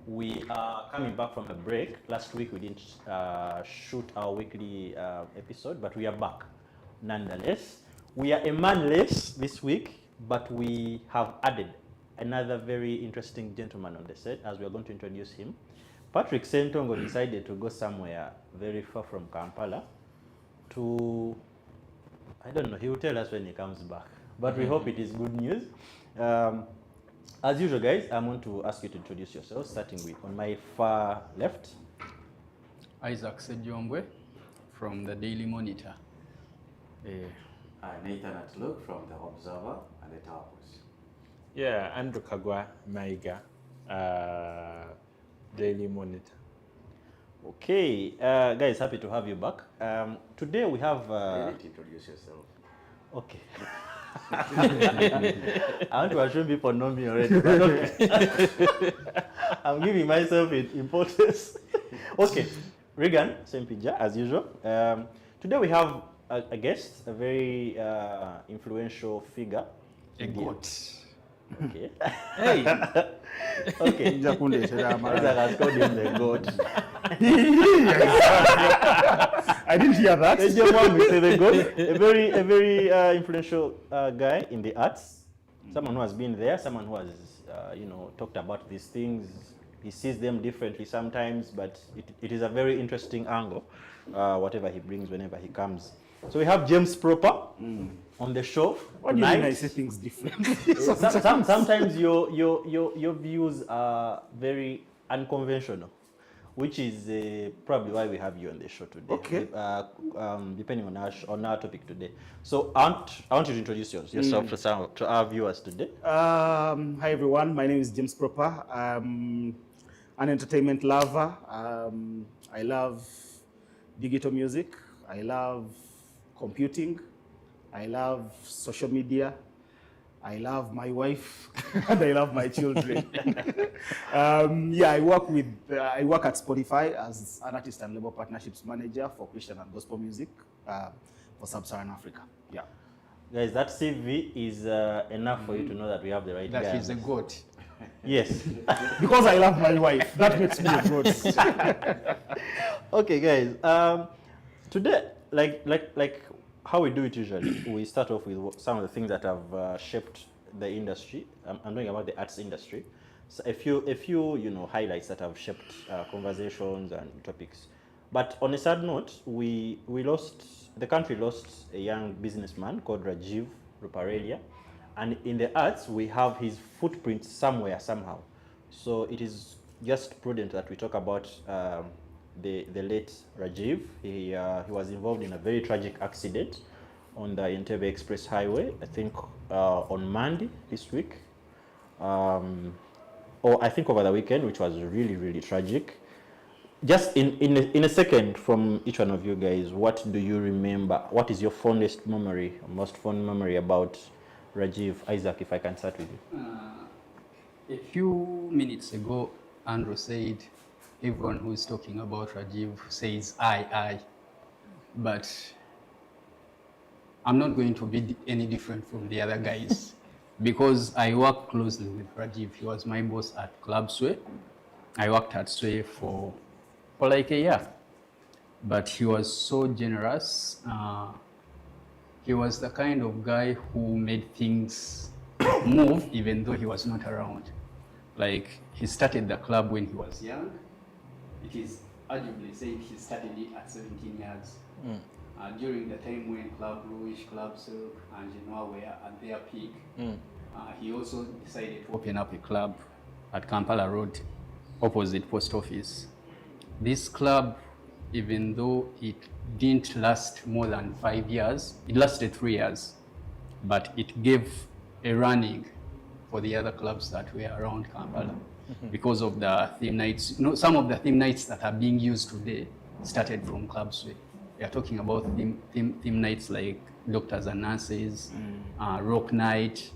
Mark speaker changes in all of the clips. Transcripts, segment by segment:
Speaker 1: We are coming back from a break. Last week we didn't shoot our weekly episode, but we are back nonetheless. We are a man less this week, but we have added another very interesting gentleman on the set, as we are going to introduce him. Patrick Sentongo decided to go somewhere very far from Kampala to, I don't know, he will tell us when he comes back, but we hope it is good news. As usual, guys, I'm going to ask you to introduce yourselves, starting with, on my far left,
Speaker 2: Isaac Sejombwe from the Daily Monitor.
Speaker 3: Nathan Atluk from the Observer and the Tapos.
Speaker 4: Yeah, Andrew Kagwa Maiga, Daily Monitor.
Speaker 1: Okay, guys, happy to have you back. Today we have...
Speaker 3: You need to introduce yourself.
Speaker 1: Okay. I want to assume people know me already, but okay. I'm giving myself importance. Okay, Regan Sempija, as usual. Today we have a guest, a very influential figure.
Speaker 2: A goat.
Speaker 1: Okay.
Speaker 2: Hey!
Speaker 1: Okay. Isaac has called him the goat.
Speaker 5: I didn't hear that.
Speaker 1: The goat. A very influential guy in the arts. Someone who has been there, someone who has, talked about these things. He sees them differently sometimes, but it is a very interesting angle, whatever he brings whenever he comes. So we have James Proper on the show.
Speaker 5: What do you mean I say things differently?
Speaker 1: Sometimes your views are very unconventional, which is probably why we have you on the show today.
Speaker 5: Okay.
Speaker 1: Depending on our topic today. So I want you to introduce yourself to our viewers today.
Speaker 5: Hi everyone, my name is James Proper. I'm an entertainment lover. I love digital music. I love computing. I love social media. I love my wife and I love my children. I work at Spotify as an artist and label partnerships manager for Christian and gospel music for Sub-Saharan Africa. Yeah.
Speaker 1: Guys, that CV is enough for you to know that we have the right guy.
Speaker 2: That he's a goat.
Speaker 1: Yes.
Speaker 5: Because I love my wife. That makes me a goat.
Speaker 1: Okay, guys. Today, like how we do it usually, we start off with some of the things that have shaped the industry. I'm talking about the arts industry. So a few highlights that have shaped conversations and topics. But on a sad note, the country lost a young businessman called Rajiv Ruparelia, and in the arts we have his footprint somewhere somehow. So it is just prudent that we talk about the late Rajiv. He was involved in a very tragic accident on the Entebbe Express Highway, I think on Monday this week, or I think over the weekend, which was really, really tragic. Just in a second from each one of you guys, what do you remember? What is your fondest memory, most fond memory about Rajiv? Isaac, if I can start with you.
Speaker 2: A few minutes ago, Andrew said, everyone who is talking about Rajiv says, I. But I'm not going to be any different from the other guys because I work closely with Rajiv. He was my boss at Club Sway. I worked at Sway for like a year. But he was so generous. He was the kind of guy who made things move even though he was not around. Like, he started the club when he was young. It is arguably said he started it at 17 years. During the time when Club Rouge, Club Silk, and Genoa were at their peak, he also decided to open up a club at Kampala Road, opposite Post Office. This club, even though it didn't last more than 5 years, it lasted 3 years, but it gave a running for the other clubs that were around Kampala. Because of the theme nights. Some of the theme nights that are being used today started from Club Sway. We are talking about theme nights like Doctors and Nurses, Rock Night,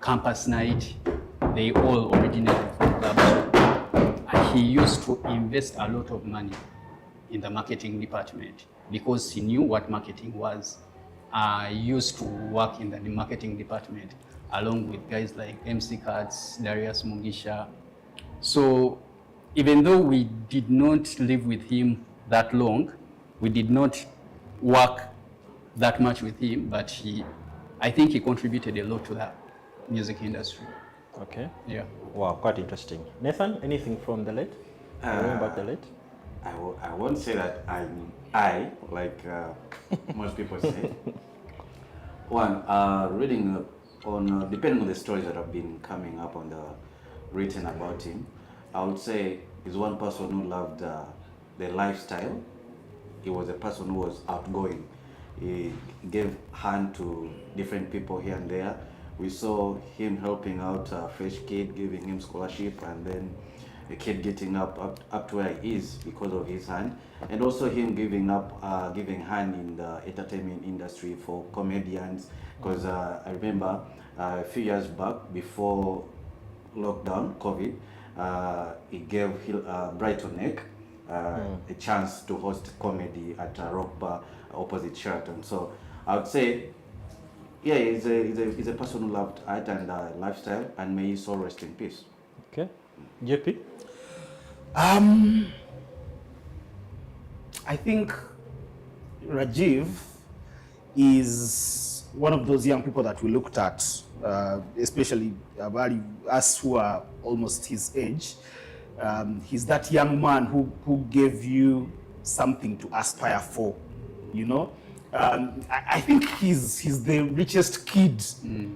Speaker 2: Campus Night. They all originated from Club Sway. And he used to invest a lot of money in the marketing department because he knew what marketing was. I used to work in the marketing department along with guys like MC Katz, Darius Mugisha, So even though we did not live with him that long, we did not work that much with him, but I think he contributed a lot to the music industry.
Speaker 1: Okay.
Speaker 2: Yeah.
Speaker 1: Wow, quite interesting. Nathan, anything from the late? Knowing about the late?
Speaker 3: I won't say that I like most people say. One, reading on, depending on the stories that have been coming up on the written about him, I would say he's one person who loved the lifestyle. He was a person who was outgoing. He gave hand to different people here and there. We saw him helping out a fresh kid, giving him scholarship, and then a kid getting up to where he is because of his hand, and also him giving hand in the entertainment industry for comedians. Because I remember a few years back, before lockdown, COVID, he gave Brighton Neck a chance to host comedy at a rock bar opposite Sheraton. So I would say, yeah, he's a person who loved art and lifestyle, and may his soul rest in peace.
Speaker 1: Okay. JP?
Speaker 5: I think Rajiv is one of those young people that we looked at, especially us who are almost his age. He's that young man who gave you something to aspire for, you know? I think he's the richest kid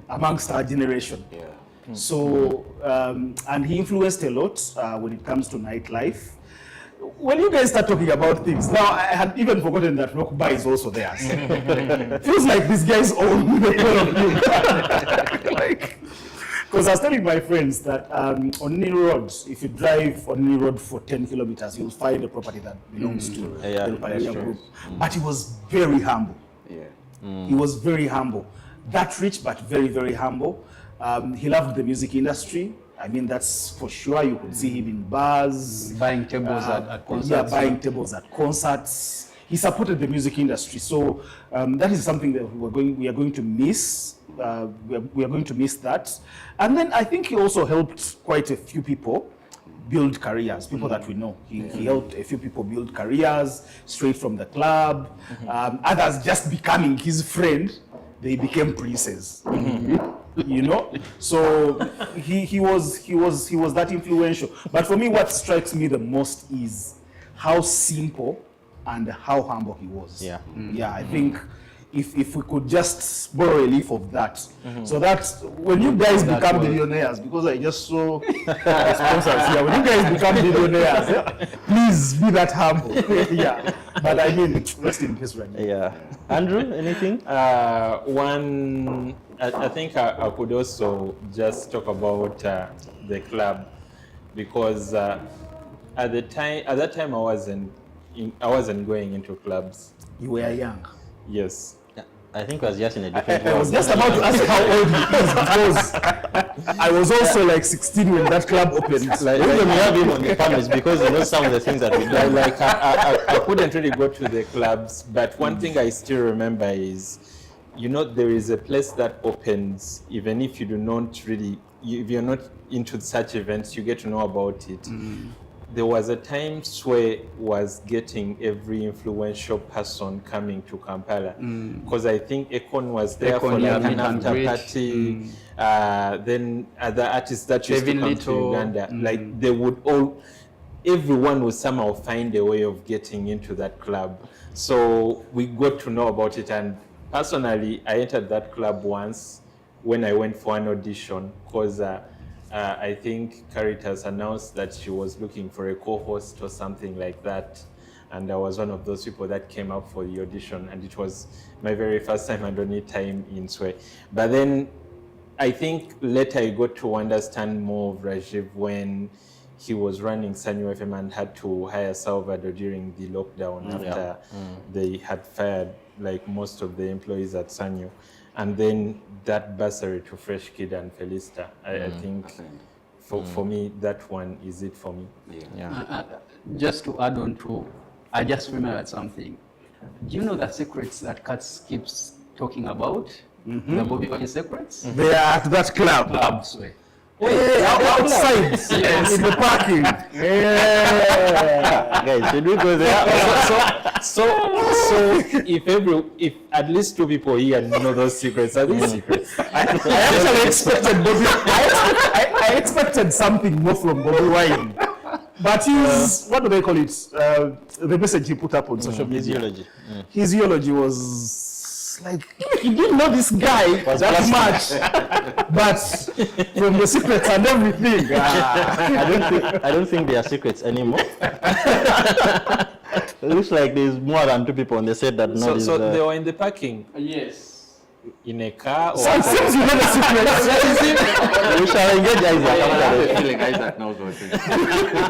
Speaker 5: amongst our generation.
Speaker 3: Yeah.
Speaker 5: So, and he influenced a lot when it comes to nightlife. When you guys start talking about things, now I had even forgotten that Rock Bar is also there. Feels like these guys own the whole of you. Like, because I was telling my friends that on any road, if you drive on any road for 10 kilometers, you'll find a property that belongs to the Pioneer Group. But he was very humble.
Speaker 3: Yeah.
Speaker 5: He was very humble. That rich, but very, very humble. He loved the music industry. I mean, that's for sure. You could see him in bars.
Speaker 2: Buying tables at concerts.
Speaker 5: Yeah, buying tables at concerts. He supported the music industry. So that is something that we are going to miss. We are going to miss that. And then I think he also helped quite a few people build careers, people that we know. He helped a few people build careers straight from the club. Others just becoming his friend, they became princes. You know, so he was that influential. But for me, what strikes me the most is how simple and how humble he was.
Speaker 1: Yeah.
Speaker 5: Yeah, I think if we could just borrow a leaf of that, so that when you guys become billionaires, because I just saw sponsors here, when you guys become billionaires, please be that humble. Yeah, but I mean, rest in peace, right?
Speaker 1: Yeah. Andrew, anything?
Speaker 4: I think I could also just talk about the club, because at that time I wasn't going into clubs.
Speaker 5: You were young.
Speaker 4: Yes.
Speaker 1: I think I was just in a different
Speaker 5: I was
Speaker 1: world.
Speaker 5: just about to ask how old he is, because I was also like 16 when that club opened.
Speaker 1: Like, when we have him on the panel, it's because you know some of the things that we do.
Speaker 4: Like I couldn't really go to the clubs, but one thing I still remember is, you know, there is a place that opens even if you do not really, if you're not into such events, you get to know about it. There was a time Sway was getting every influential person coming to Kampala, because I think Ekon was there for like an after party. Then other artists that used to come to Uganda, like they would everyone would somehow find a way of getting into that club. So we got to know about it, and personally, I entered that club once when I went for an audition, because I think Caritas announced that she was looking for a co-host or something like that. And I was one of those people that came up for the audition, and it was my very first time and only time in Sway. But then I think later I got to understand more of Rajiv when he was running Sanyo FM and had to hire Salvador during the lockdown after they had fired like most of the employees at Sanyo. And then that bursary to Fresh Kid and Felista, I think for me, that one is it for me.
Speaker 1: Yeah.
Speaker 2: Just to add on to, I just remembered something. Do you know the secrets that Katz keeps talking about? The Bobby Wine secrets?
Speaker 5: They are at that club.
Speaker 2: Sway.
Speaker 5: outside in the parking. Yeah.
Speaker 1: Guys, should we go there?
Speaker 4: So if at least 2 people here know those secrets, are these secrets?
Speaker 5: I actually expected Bobby. I expected something more from Bobby Wine, but his what do they call it? The message he put up on social media.
Speaker 1: Physiology.
Speaker 5: His eulogy was like he didn't know this guy that much, but from the secrets and everything.
Speaker 1: I don't think they are secrets anymore. It looks like there's more than 2 people on the set that know this.
Speaker 4: So they were in the parking
Speaker 2: Yes.
Speaker 4: in a car, or
Speaker 5: So it seems you know the secrets.
Speaker 1: We shall engage
Speaker 3: I
Speaker 1: Isaac.
Speaker 3: have a feeling Isaac knows what it is.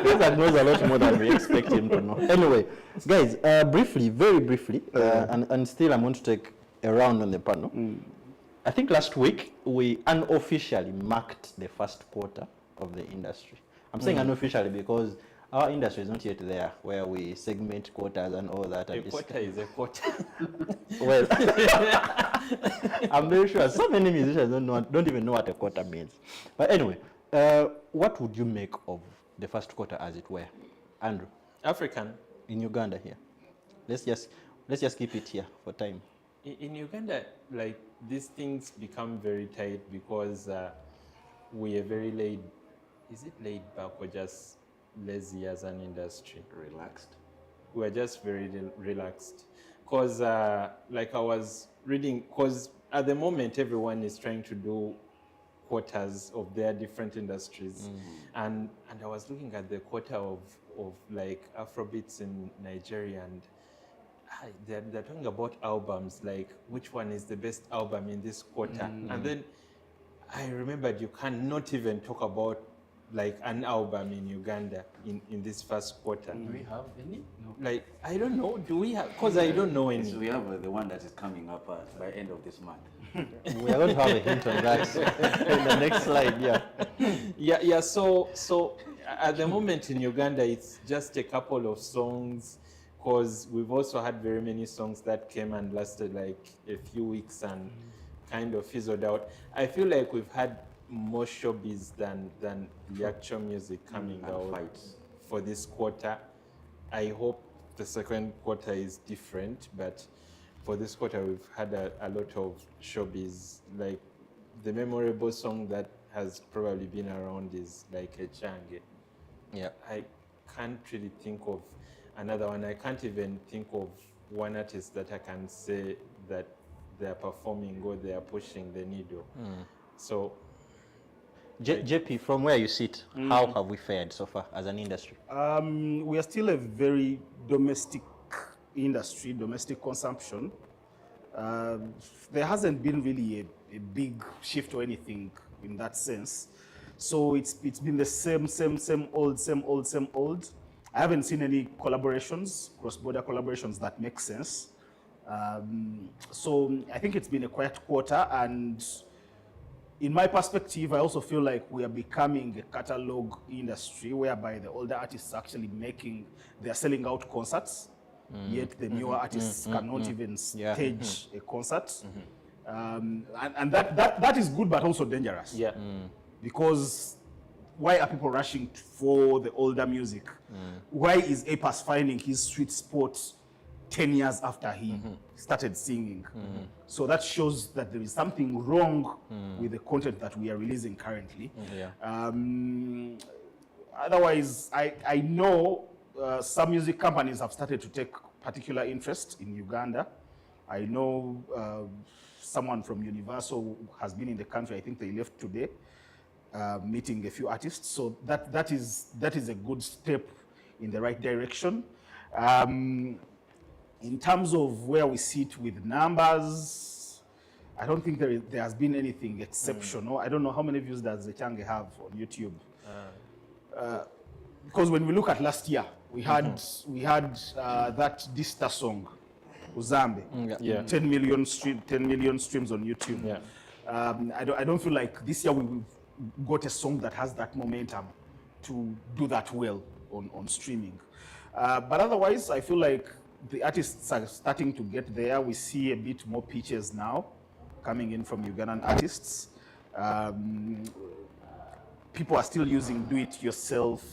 Speaker 1: Isaac knows a lot more than we expect him to know. Anyway, guys, briefly, very briefly, and still I'm going to take a round on the panel. I think last week we unofficially marked the first quarter of the industry. I'm saying unofficially because our industry is not yet there where we segment quarters and all that.
Speaker 4: a quarter is a quarter.
Speaker 1: Well, I'm very sure so many musicians don't even know what a quarter means. But anyway, what would you make of the first quarter, as it were, Andrew,
Speaker 4: African.
Speaker 1: in Uganda here? Let's just keep it here for time.
Speaker 4: In Uganda, like, these things become very tight because we are very laid. Is it laid back or just lazy as an industry?
Speaker 3: Relaxed.
Speaker 4: We're just very relaxed. Because, like I was reading, because at the moment everyone is trying to do quotas of their different industries. And I was looking at the quota of like Afrobeats in Nigeria, and they're talking about albums, like which one is the best album in this quarter. And then I remembered you cannot even talk about like an album in Uganda in this first quarter.
Speaker 2: Do we have any? No.
Speaker 4: Like, I don't know, do we have, because I don't know any.
Speaker 3: So we have the one that is coming up by end of this month.
Speaker 1: We are going to have a hint on that in the next slide. Yeah.
Speaker 4: So at the moment in Uganda, it's just a couple of songs, because we've also had very many songs that came and lasted like a few weeks and kind of fizzled out. I feel like we've had more showbiz than the actual music coming out
Speaker 3: fights.
Speaker 4: for this quarter. I hope the second quarter is different, but for this quarter we've had a lot of showbiz. Like, the memorable song that has probably been around is like a Change.
Speaker 1: Yeah.
Speaker 4: I can't really think of another one. I can't even think of one artist that I can say that they're performing or they're pushing the needle. So
Speaker 1: JP, from where you sit, how have we fared so far as an industry?
Speaker 5: We are still a very domestic industry, domestic consumption. There hasn't been really a big shift or anything in that sense. So it's been the same old. I haven't seen any collaborations, cross-border collaborations that make sense. So I think it's been a quiet quarter, and in my perspective, I also feel like we are becoming a catalog industry whereby the older artists are actually they're selling out concerts, yet the newer artists cannot even stage a concert. And that is good, but also dangerous.
Speaker 4: yeah.
Speaker 5: Because why are people rushing for the older music? Why is Apas finding his sweet spot 10 years after he started singing? So that shows that there is something wrong with the content that we are releasing currently. Otherwise, I know some music companies have started to take particular interest in Uganda. I know someone from Universal has been in the country. I think they left today, meeting a few artists. So that is a good step in the right direction. In terms of where we sit with numbers, I don't think there has been anything exceptional. I don't know how many views does the Change have on YouTube. Because when we look at last year, we had that Dista song, Uzambe, 10 million streams on YouTube.
Speaker 4: Yeah.
Speaker 5: I don't feel like this year we got a song that has that momentum to do that well on streaming. But otherwise, I feel like the artists are starting to get there. We see a bit more pitches now coming in from Ugandan artists. people are still using do-it-yourself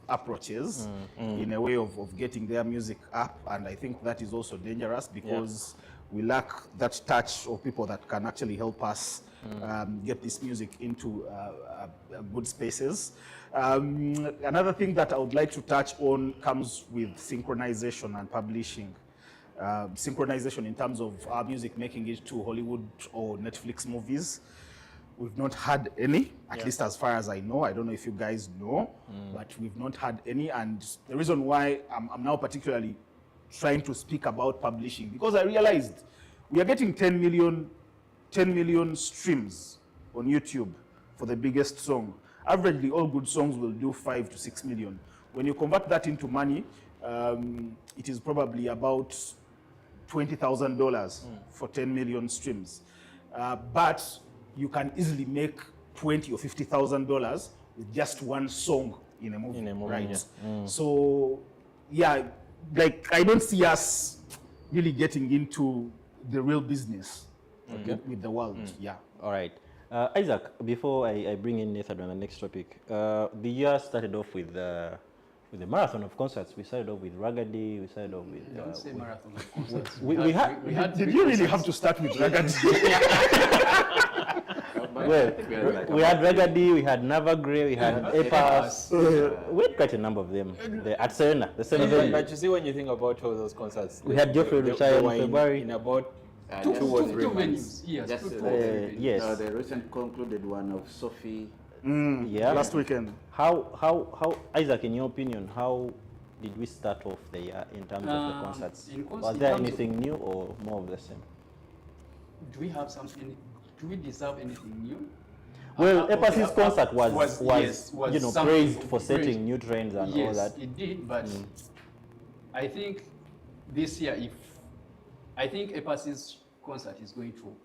Speaker 5: approaches in a way of getting their music up, and I think that is also dangerous because we lack that touch of people that can actually help us get this music into good spaces. Another thing that I would like to touch on comes with synchronization and publishing. Synchronization in terms of our music making it to Hollywood or Netflix movies. We've not had any, at least as far as I know. I don't know if you guys know, but we've not had any. And the reason why I'm now particularly trying to speak about publishing, because I realized we are getting 10 million streams on YouTube for the biggest song. Averagely, all good songs will do 5 to 6 million. When you convert that into money, it is probably about $20,000 for 10 million streams. But you can easily make $20,000 or $50,000 with just one song in a movie, right? So, yeah, like I don't see us really getting into the real business with the world. Yeah.
Speaker 1: All right. Isaac, before I bring in Nathan on the next topic, the year started off with the marathon of concerts. We started off with Ragadi. We started off with.
Speaker 2: Don't say marathon of concerts.
Speaker 1: We had.
Speaker 5: Did you really have to start with Ragadi?
Speaker 1: Well, we had Ragadi, we had Navagre, we had Epas. We had quite a number of them. At Serena, the same venue.
Speaker 4: But you see, when you think about all those concerts,
Speaker 1: We had Geoffrey Luchai in February.
Speaker 4: in about
Speaker 3: Two
Speaker 4: 2 or 3 months.
Speaker 2: venues. Yes,
Speaker 3: Just,
Speaker 2: two or three venues.
Speaker 1: Yes.
Speaker 3: The recent concluded one of Sophie.
Speaker 1: Yeah.
Speaker 5: Last weekend.
Speaker 1: How, Isaac, in your opinion, how did we start off the year in terms of the concerts? Was there anything new or more of the same?
Speaker 2: Do we have something? Do we deserve anything new?
Speaker 1: Well,
Speaker 2: Okay,
Speaker 1: Epas's concert was
Speaker 2: yes,
Speaker 1: you know,
Speaker 2: something
Speaker 1: praised for
Speaker 2: praised.
Speaker 1: setting new trends and all that.
Speaker 2: It did, but I think this year, I think Epas's concert is going to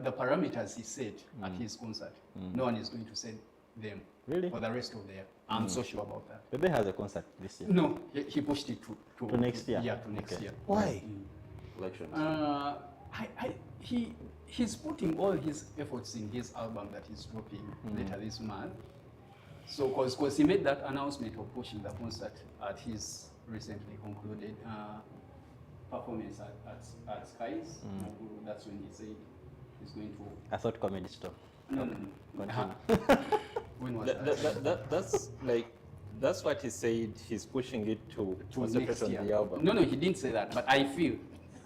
Speaker 2: the parameters he set at his concert. No one is going to set them
Speaker 1: Really?
Speaker 2: for the rest of the year. I'm so sure about that.
Speaker 1: Bebe has a concert this year.
Speaker 2: No, he pushed it
Speaker 1: To next year?
Speaker 2: Yeah, to next
Speaker 1: Okay.
Speaker 2: year.
Speaker 5: Why?
Speaker 3: Elections.
Speaker 2: He's putting all his efforts in his album that he's dropping later this month. So, because he made that announcement of pushing the concert at his recently concluded performance at Skies. That's when he said he's going to.
Speaker 1: I thought comedy store.
Speaker 2: No.
Speaker 1: Continue.
Speaker 2: When was that?
Speaker 4: That's what he said. He's pushing it to
Speaker 2: To
Speaker 4: concentrate
Speaker 2: next
Speaker 4: on
Speaker 2: year.
Speaker 4: the album.
Speaker 2: No, he didn't say that, but I feel.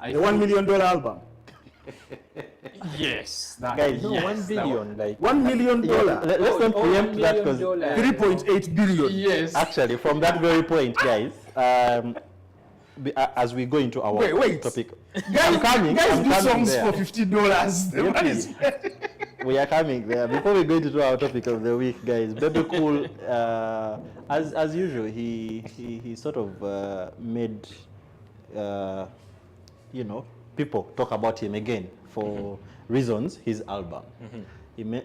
Speaker 5: The $1 million album.
Speaker 2: Yes.
Speaker 1: Guys,
Speaker 4: No, 1 billion. Like
Speaker 5: $1 million.
Speaker 1: Let's not preempt that because
Speaker 5: 3.8 billion.
Speaker 2: Yes.
Speaker 1: actually, from that very point, guys, as we go into our
Speaker 5: Wait.
Speaker 1: topic,
Speaker 5: Guys,
Speaker 1: I'm coming
Speaker 5: do songs
Speaker 1: there.
Speaker 5: for $50. The one is-
Speaker 1: We are coming there. Before we go into our topic of the week, guys, Baby Cool, as usual, he sort of made people talk about him again for reasons. His album.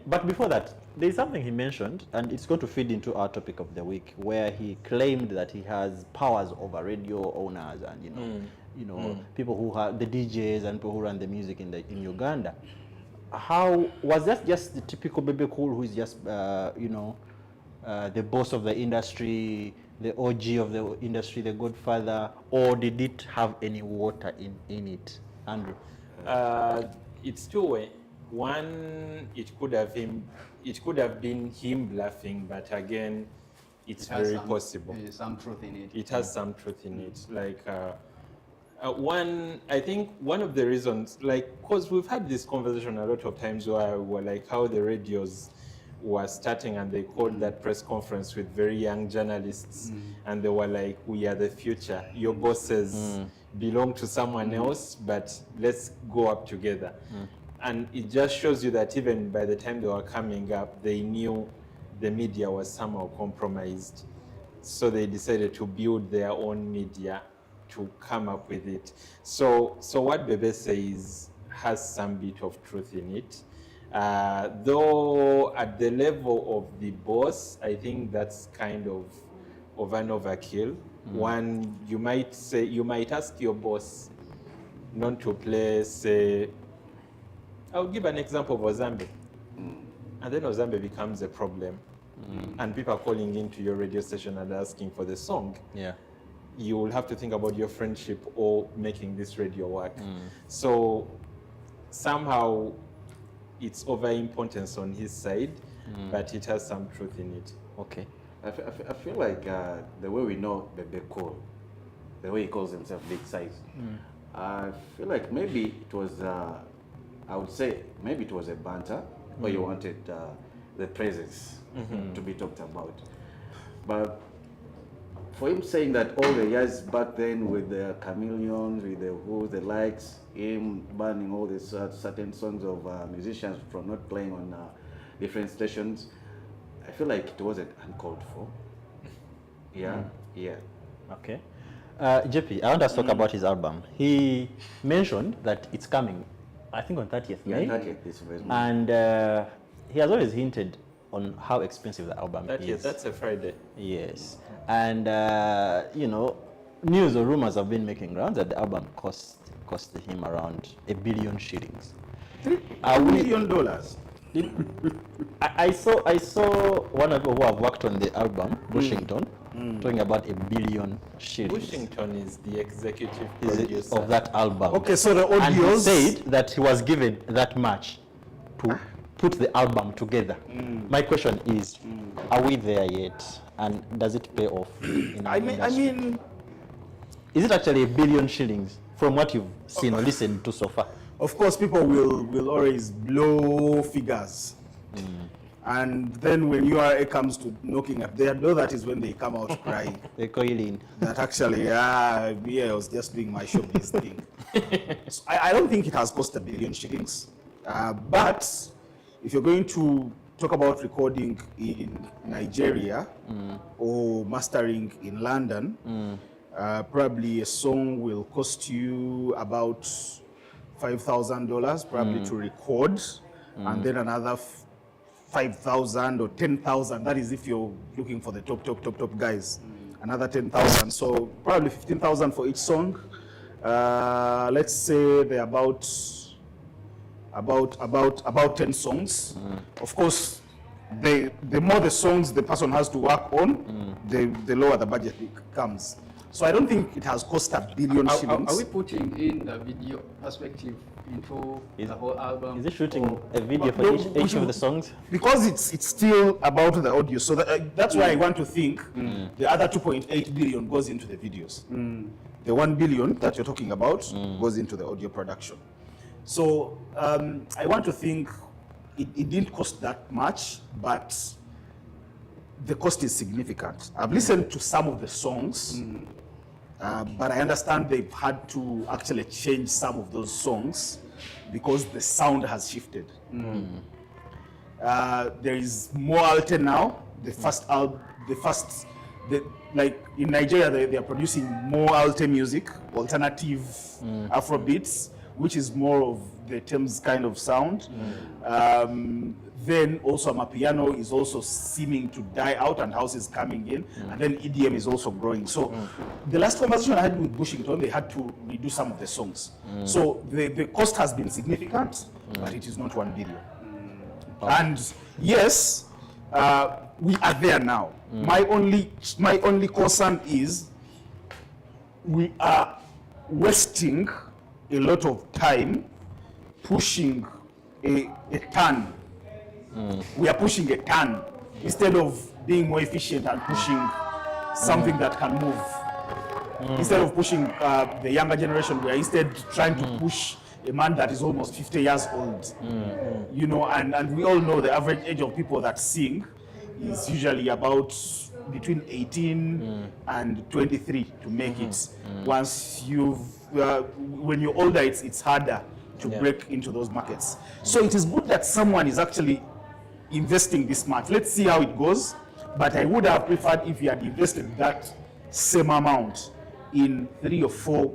Speaker 1: But before that, there is something he mentioned, and it's going to feed into our topic of the week, where he claimed that he has powers over radio owners and people who have the DJs and people who run the music in Uganda. How was that just the typical Baby Cool who is just the boss of the industry, the OG of the industry, the godfather, or did it have any water in it, Andrew?
Speaker 4: it's two way. One, it could have been him bluffing, but again, it's very possible.
Speaker 2: There's some truth in it.
Speaker 4: It has some truth in it. Like I think one of the reasons, because we've had this conversation a lot of times where we're like how the radios were starting and they called that press conference with very young journalists and they were like, we are the future. Your bosses belong to someone else, but let's go up together. And it just shows you that even by the time they were coming up, they knew the media was somehow compromised. So they decided to build their own media to come up with it. So what Bebe says has some bit of truth in it. Though at the level of the boss, I think that's kind of an overkill. One, you might ask your boss not to play, say, I'll give an example of Ozambe. And then Ozambe becomes a problem. And people are calling into your radio station and asking for the song.
Speaker 1: Yeah.
Speaker 4: You will have to think about your friendship or making this radio work. So somehow it's over importance on his side, but it has some truth in it.
Speaker 1: Okay.
Speaker 3: I feel like the way we know Bebe Cool, the way he calls himself Big Size, I feel like maybe it was, I would say, maybe it was a banter, or you wanted the praises to be talked about. But for him saying that all the years back then with the chameleons, with the likes, him banning all these certain songs of musicians from not playing on different stations, I feel like it wasn't uncalled for. Yeah, yeah.
Speaker 1: Okay. JP, I want us to talk about his album. He mentioned that it's coming, I think on 30th May.
Speaker 3: Yeah, 30th this May.
Speaker 1: And he has always hinted on how expensive the album is.
Speaker 4: That's a Friday.
Speaker 1: Yes. And, you know, news or rumors have been making rounds that the album cost him around $1 billion shillings.
Speaker 5: $1 million.
Speaker 1: I saw one of people who have worked on the album, Bushington, talking about $1 billion shillings.
Speaker 4: Bushington is the executive
Speaker 1: Is it
Speaker 4: producer
Speaker 1: of that album.
Speaker 5: Okay, so the
Speaker 1: And he
Speaker 5: audios.
Speaker 1: said that he was given that much to put the album together. My question is, are we there yet? And does it pay off? In our
Speaker 5: I
Speaker 1: industry?
Speaker 5: mean,
Speaker 1: Is it actually $1 billion shillings from what you've seen or listened to so far?
Speaker 5: of course, people will always blow figures. And then when URA comes to knocking at their door, that is when they come out crying.
Speaker 1: They're coiling.
Speaker 5: That actually, I was just doing my showbiz thing. So I don't think it has cost $1 billion shillings. But if you're going to talk about recording in Nigeria or mastering in London, probably a song will cost you about $5,000 probably to record, and then another 5,000 or 10,000. That is if you're looking for the top guys. Another 10,000. So probably 15,000 for each song. Let's say they're about 10 songs. Of course, the more the songs the person has to work on, the lower the budget becomes. So I don't think it has cost $1 billion shillings.
Speaker 2: Are we putting in the video perspective into the whole album?
Speaker 1: Is he shooting a video
Speaker 5: No,
Speaker 1: for each of the songs?
Speaker 5: Because it's still about the audio, so that's why I want to think the other 2.8 billion goes into the videos. The 1 billion that you're talking about goes into the audio production. So I want to think it didn't cost that much, but the cost is significant. I've listened to some of the songs, but I understand they've had to actually change some of those songs because the sound has shifted. There is more alte now. Like in Nigeria, they are producing more alte music, alternative Afrobeats, which is more of the Thames kind of sound. Then also Amapiano is also seeming to die out and house is coming in. And then EDM is also growing. So the last conversation I had with Bushington, they had to redo some of the songs. So the cost has been significant, but it is not 1 billion. And yes, we are there now. My only concern is we are wasting a lot of time pushing a ton. We are pushing a ton instead of being more efficient and pushing something that can move. Instead of pushing the younger generation, we are instead trying to push a man that is almost 50 years old. You know, and we all know the average age of people that sing is usually about between 18 and 23 to make it. Once when you're older, it's harder to break into those markets. So it is good that someone is actually investing this much. Let's see how it goes. But I would have preferred if he had invested that same amount in 3 or 4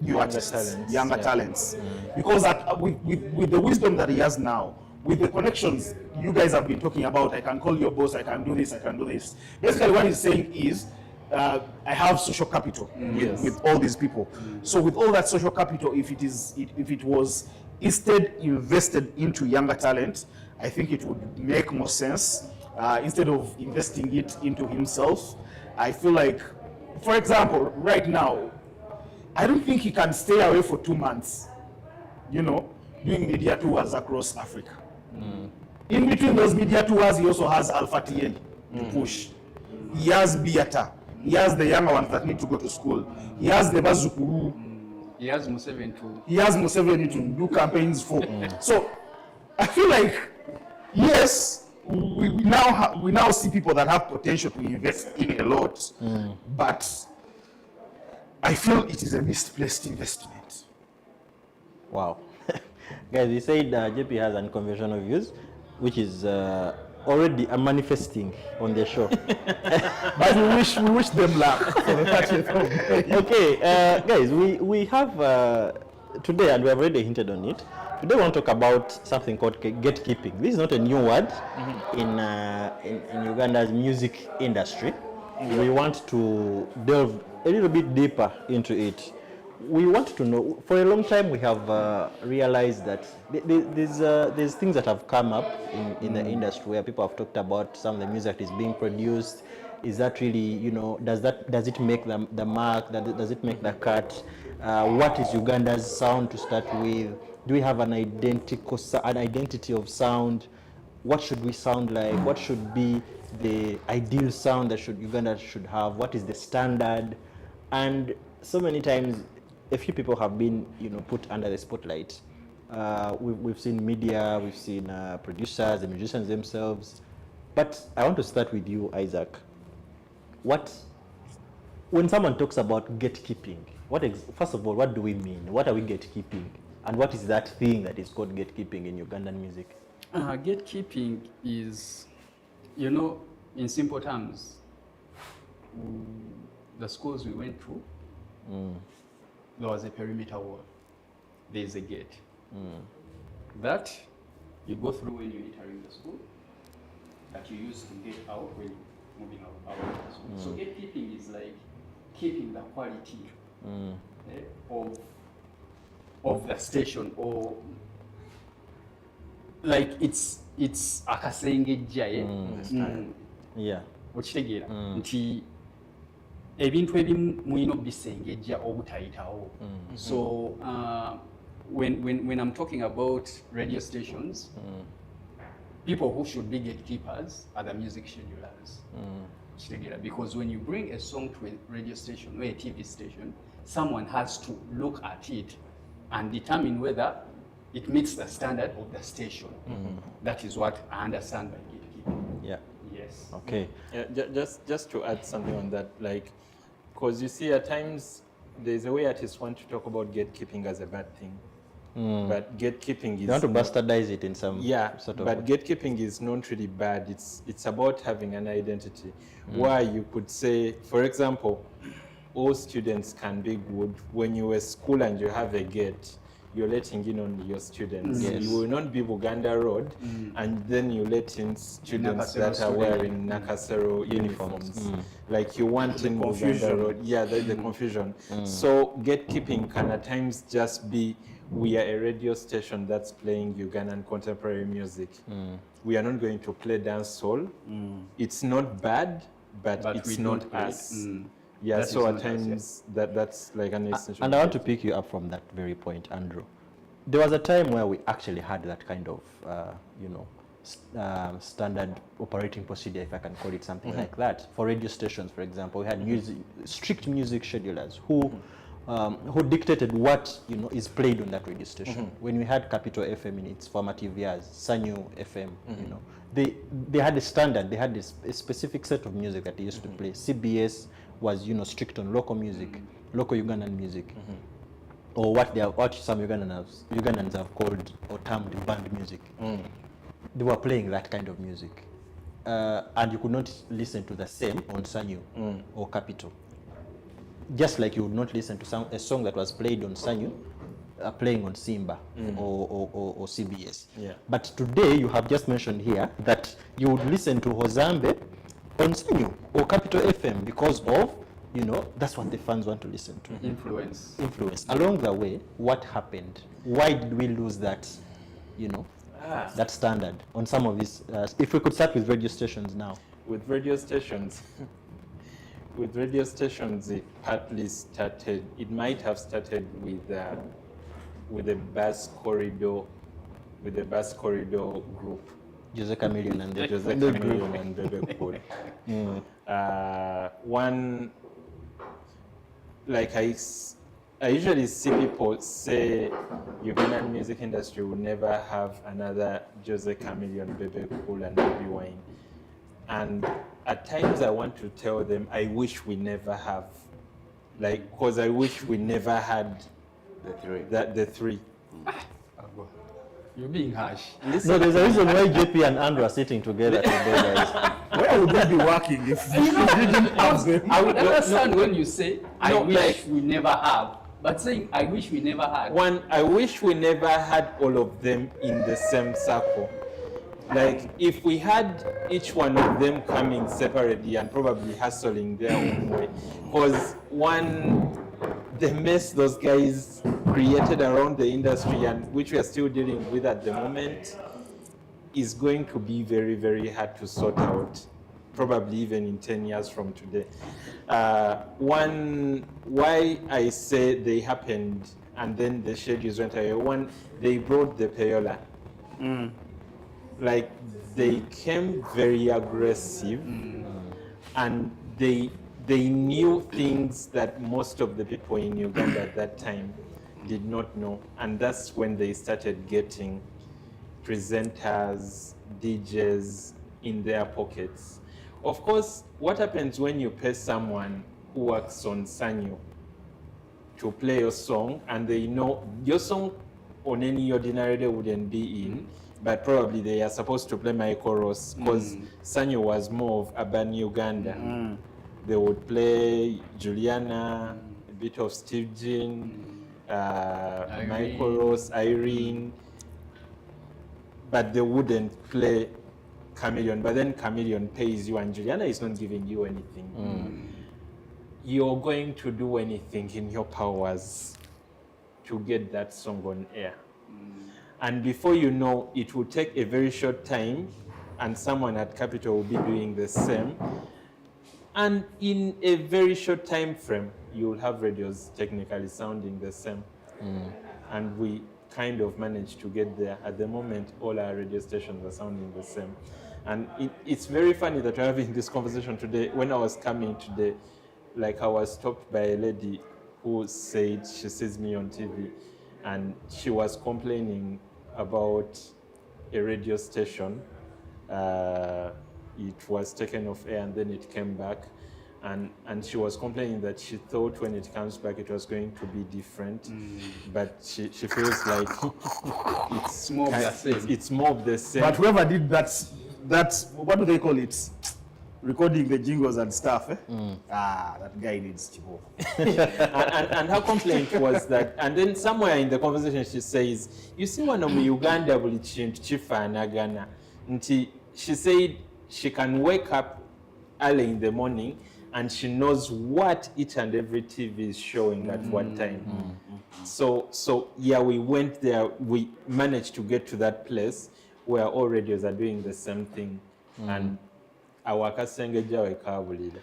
Speaker 5: new artists, younger talents. Because with the wisdom that he has now, with the connections you guys have been talking about, I can call your boss, I can do this, I can do this. Basically what he's saying is, I have social capital with all these people. So with all that social capital, if it was instead invested into younger talent I think it would make more sense instead of investing it into himself. I feel like, for example, right now, I don't think he can stay away for 2 months, doing media tours across Africa. In between those media tours, he also has Alpha TL to push. He has Biata. He has the younger ones that need to go to school. He has the Bazukuru.
Speaker 2: He has Museveni too.
Speaker 5: He has Museveni to do campaigns for. So I feel like, yes, we now see people that have potential to invest in a lot, but I feel it is a misplaced investment.
Speaker 1: Wow. Guys, you said JP has unconventional views, which is already manifesting on the show.
Speaker 5: But we wish them luck for the 30th of May.
Speaker 1: Okay, guys, we have today, and we have already hinted on it. Today, we want to talk about something called gatekeeping. This is not a new word in Uganda's music industry. We want to delve a little bit deeper into it. We want to know, for a long time we have realized that there's things that have come up in the industry where people have talked about some of the music that is being produced. Is that really, does it make the mark? Does it make the cut? What is Uganda's sound to start with? Do we have an identity of sound? What should we sound like? What should be the ideal sound that Uganda should have? What is the standard? And so many times, a few people have been, put under the spotlight. We've seen media, we've seen producers, the musicians themselves. But I want to start with you, Isaac. When someone talks about gatekeeping, first of all, what do we mean? What are we gatekeeping? And what is that thing that is called gatekeeping in Ugandan music?
Speaker 2: Gatekeeping is, in simple terms, the schools we went through, there was a perimeter wall. There is a gate. That you go through when you're entering the school, that you use to get out when you're moving out of the school. So gatekeeping is like keeping the quality of the station, or like it's akasengejja
Speaker 1: Yeah.
Speaker 2: okitegeera nti ebintu ebimu mulina obisengejja obutayitawo. So when I'm talking about radio stations, people who should be gatekeepers are the music schedulers. Because when you bring a song to a radio station or a TV station, someone has to look at it and determine whether it meets the standard of the station. That is what I understand by gatekeeping.
Speaker 1: Yeah.
Speaker 2: Yes.
Speaker 1: Okay.
Speaker 4: Yeah, just to add something on that, because you see at times there's a way artists want to talk about gatekeeping as a bad thing. But gatekeeping is...
Speaker 1: You want to bastardize it in some sort of...
Speaker 4: But gatekeeping is not really bad. It's about having an identity. Why you could say, for example, all students can be good. When you're a school and you have a gate, you're letting in on your students.
Speaker 1: Yes.
Speaker 4: You will not be Buganda Road, and then you let in students that are wearing Nakasero uniforms. Like you want in Buganda Road. Yeah, the confusion. So gatekeeping can at times just be, we are a radio station that's playing Ugandan contemporary music. We are not going to play dancehall. It's not bad, but it's not us. Yeah,
Speaker 2: That
Speaker 4: so
Speaker 2: is
Speaker 4: at times that's like an essential.
Speaker 1: And I want to pick you up from that very point, Andrew. There was a time where we actually had that kind of, standard operating procedure, if I can call it something like that. For radio stations, for example, we had strict music schedulers who dictated what is played on that radio station. When we had Capital FM in its formative years, Sanyu FM, they had a standard. They had a specific set of music that they used to play. CBS was strict on local music, local Ugandan music, or what some Ugandans have called or termed band music. They were playing that kind of music, and you could not listen to the same on Sanyu or Capital. Just like you would not listen to a song that was played on Sanyu, playing on Simba or CBS.
Speaker 4: Yeah.
Speaker 1: But today you have just mentioned here that you would listen to Hozambe on Sanyu or Capital FM because of, that's what the fans want to listen to.
Speaker 2: Influence.
Speaker 1: Along the way, what happened? Why did we lose that, that standard on some of these? If we could start with radio stations now.
Speaker 4: With radio stations, it partly started. It might have started with the bus corridor, group.
Speaker 1: Jose Chameleon and the
Speaker 4: Jose
Speaker 1: the
Speaker 4: Chameleon and Bebe Cool. One, like I usually see people say Ugandan music industry will never have another Jose Chameleon, Bebe Cool and Baby Wine. And at times I want to tell them, I wish we never have. Like, because I wish we never had the three.
Speaker 2: You're being harsh.
Speaker 1: No, there's a reason why JP and Andrew are sitting together today, guys.
Speaker 5: Where would we be working if we didn't have them?
Speaker 2: I would understand when you say, I wish we never have. But saying, I wish we never had.
Speaker 4: One, I wish we never had all of them in the same circle. Like, if we had each one of them coming separately and probably hustling their own way. Because one, the mess those guys created around the industry and which we are still dealing with at the moment is going to be very, very hard to sort out, probably even in 10 years from today. One, why I say they happened and then the schedules went away. One, they brought the payola. Like, they came very aggressive and they knew things that most of the people in Uganda at that time did not know. And that's when they started getting presenters, DJs in their pockets. Of course, what happens when you pay someone who works on Sanyo to play your song and they know your song on any ordinary day wouldn't be in, but probably they are supposed to play my chorus because Sanyo was more of urban Uganda. They would play Juliana, a bit of Steve Jean, my chorus, Irene, but they wouldn't play Chameleon. But then Chameleon pays you and Juliana is not giving you anything. You're going to do anything in your powers to get that song on air. And before you know, it will take a very short time and someone at Capital will be doing the same. And in a very short time frame, you will have radios technically sounding the same. And we kind of managed to get there. At the moment, all our radio stations are sounding the same. And it's very funny that we're having this conversation today. When I was coming today, like I was stopped by a lady who said she sees me on TV and she was complaining about a radio station. It was taken off air and then it came back. And she was complaining that she thought when it comes back it was going to be different. But she feels like it's
Speaker 2: more of the same.
Speaker 4: It's more of the same.
Speaker 5: But whoever did that, what do they call it? Recording the jingles and stuff. That guy needs Chibo.
Speaker 4: and her complaint was that, and then somewhere in the conversation she says, you see one of Uganda buli chintu chifanagana. She said she can wake up early in the morning and she knows what each and every TV is showing at what time. So yeah, we went there, we managed to get to that place where all radios are doing the same thing. And our Kasengeja Kabulida.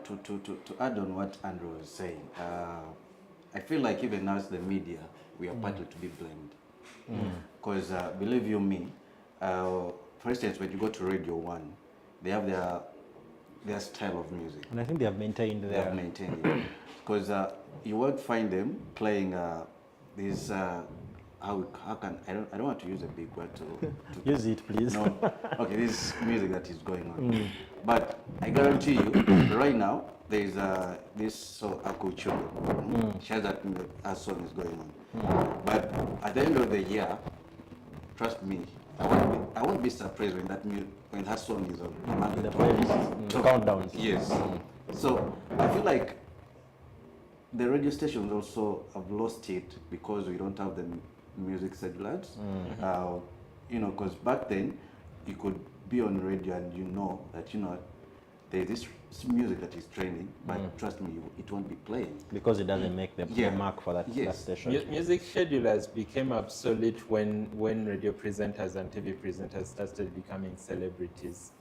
Speaker 3: To add on what Andrew was saying, I feel like even as the media, we are partly to be blamed. Because believe you me, for instance, when you go to Radio 1, they have their style of music.
Speaker 1: And I think they have maintained
Speaker 3: They have maintained it. Because you won't find them playing these, how can, I don't want to use a big word to
Speaker 1: Use it, please.
Speaker 3: No, okay, this music that is going on. But I guarantee you, right now, there's this so Akucho. She has that her song is going on. But at the end of the year, trust me, I won't be surprised when her song is on
Speaker 1: The playlist, the countdowns.
Speaker 3: Yes. So I feel like the radio stations also have lost it because we don't have the music segments. You know, because back then you could be on radio and you know that there's this music that is trending, but trust me, it won't be playing.
Speaker 1: Because it doesn't make the
Speaker 3: Yeah.
Speaker 1: mark for that, that
Speaker 3: Yes.
Speaker 1: station.
Speaker 4: Music schedulers became obsolete when radio presenters and TV presenters started becoming celebrities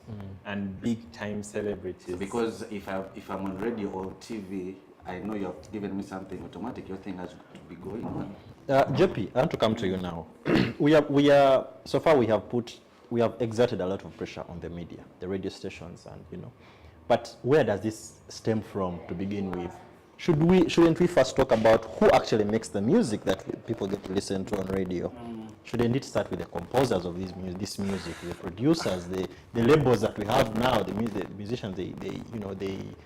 Speaker 4: and big time celebrities.
Speaker 3: Because if I'm on radio or TV, I know you have given me something automatic. Your thing has to be going on.
Speaker 1: JP, I want to come to you now. So far we have exerted a lot of pressure on the media, the radio stations, and but where does this stem from to begin with? Shouldn't we first talk about who actually makes the music that people get to listen to on radio? Shouldn't it start with the composers of this music, the producers, the labels that we have now, the musicians they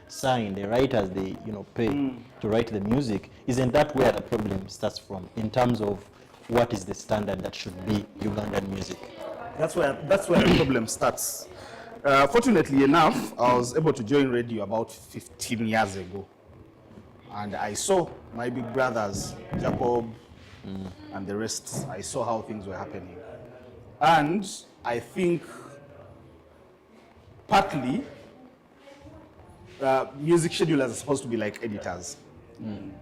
Speaker 1: sign, the writers they pay to write the music? Isn't that where the problem starts from in terms of what is the standard that should be Ugandan music?
Speaker 5: That's where the problem starts. Fortunately enough, I was able to join radio about 15 years ago. And I saw my big brothers, Jacob, and the rest. I saw how things were happening. And I think partly, music schedulers are supposed to be like editors.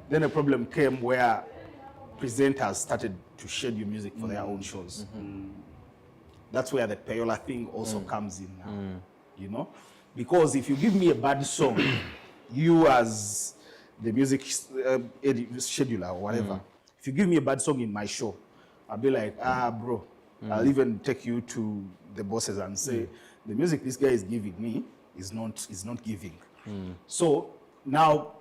Speaker 5: Then a problem came where presenters started to schedule music for their own shows. That's where the payola thing also comes in now, Because if you give me a bad song, you as the music scheduler or whatever, if you give me a bad song in my show, I'll be like, bro, I'll even take you to the bosses and say, the music this guy is giving me is not giving. So now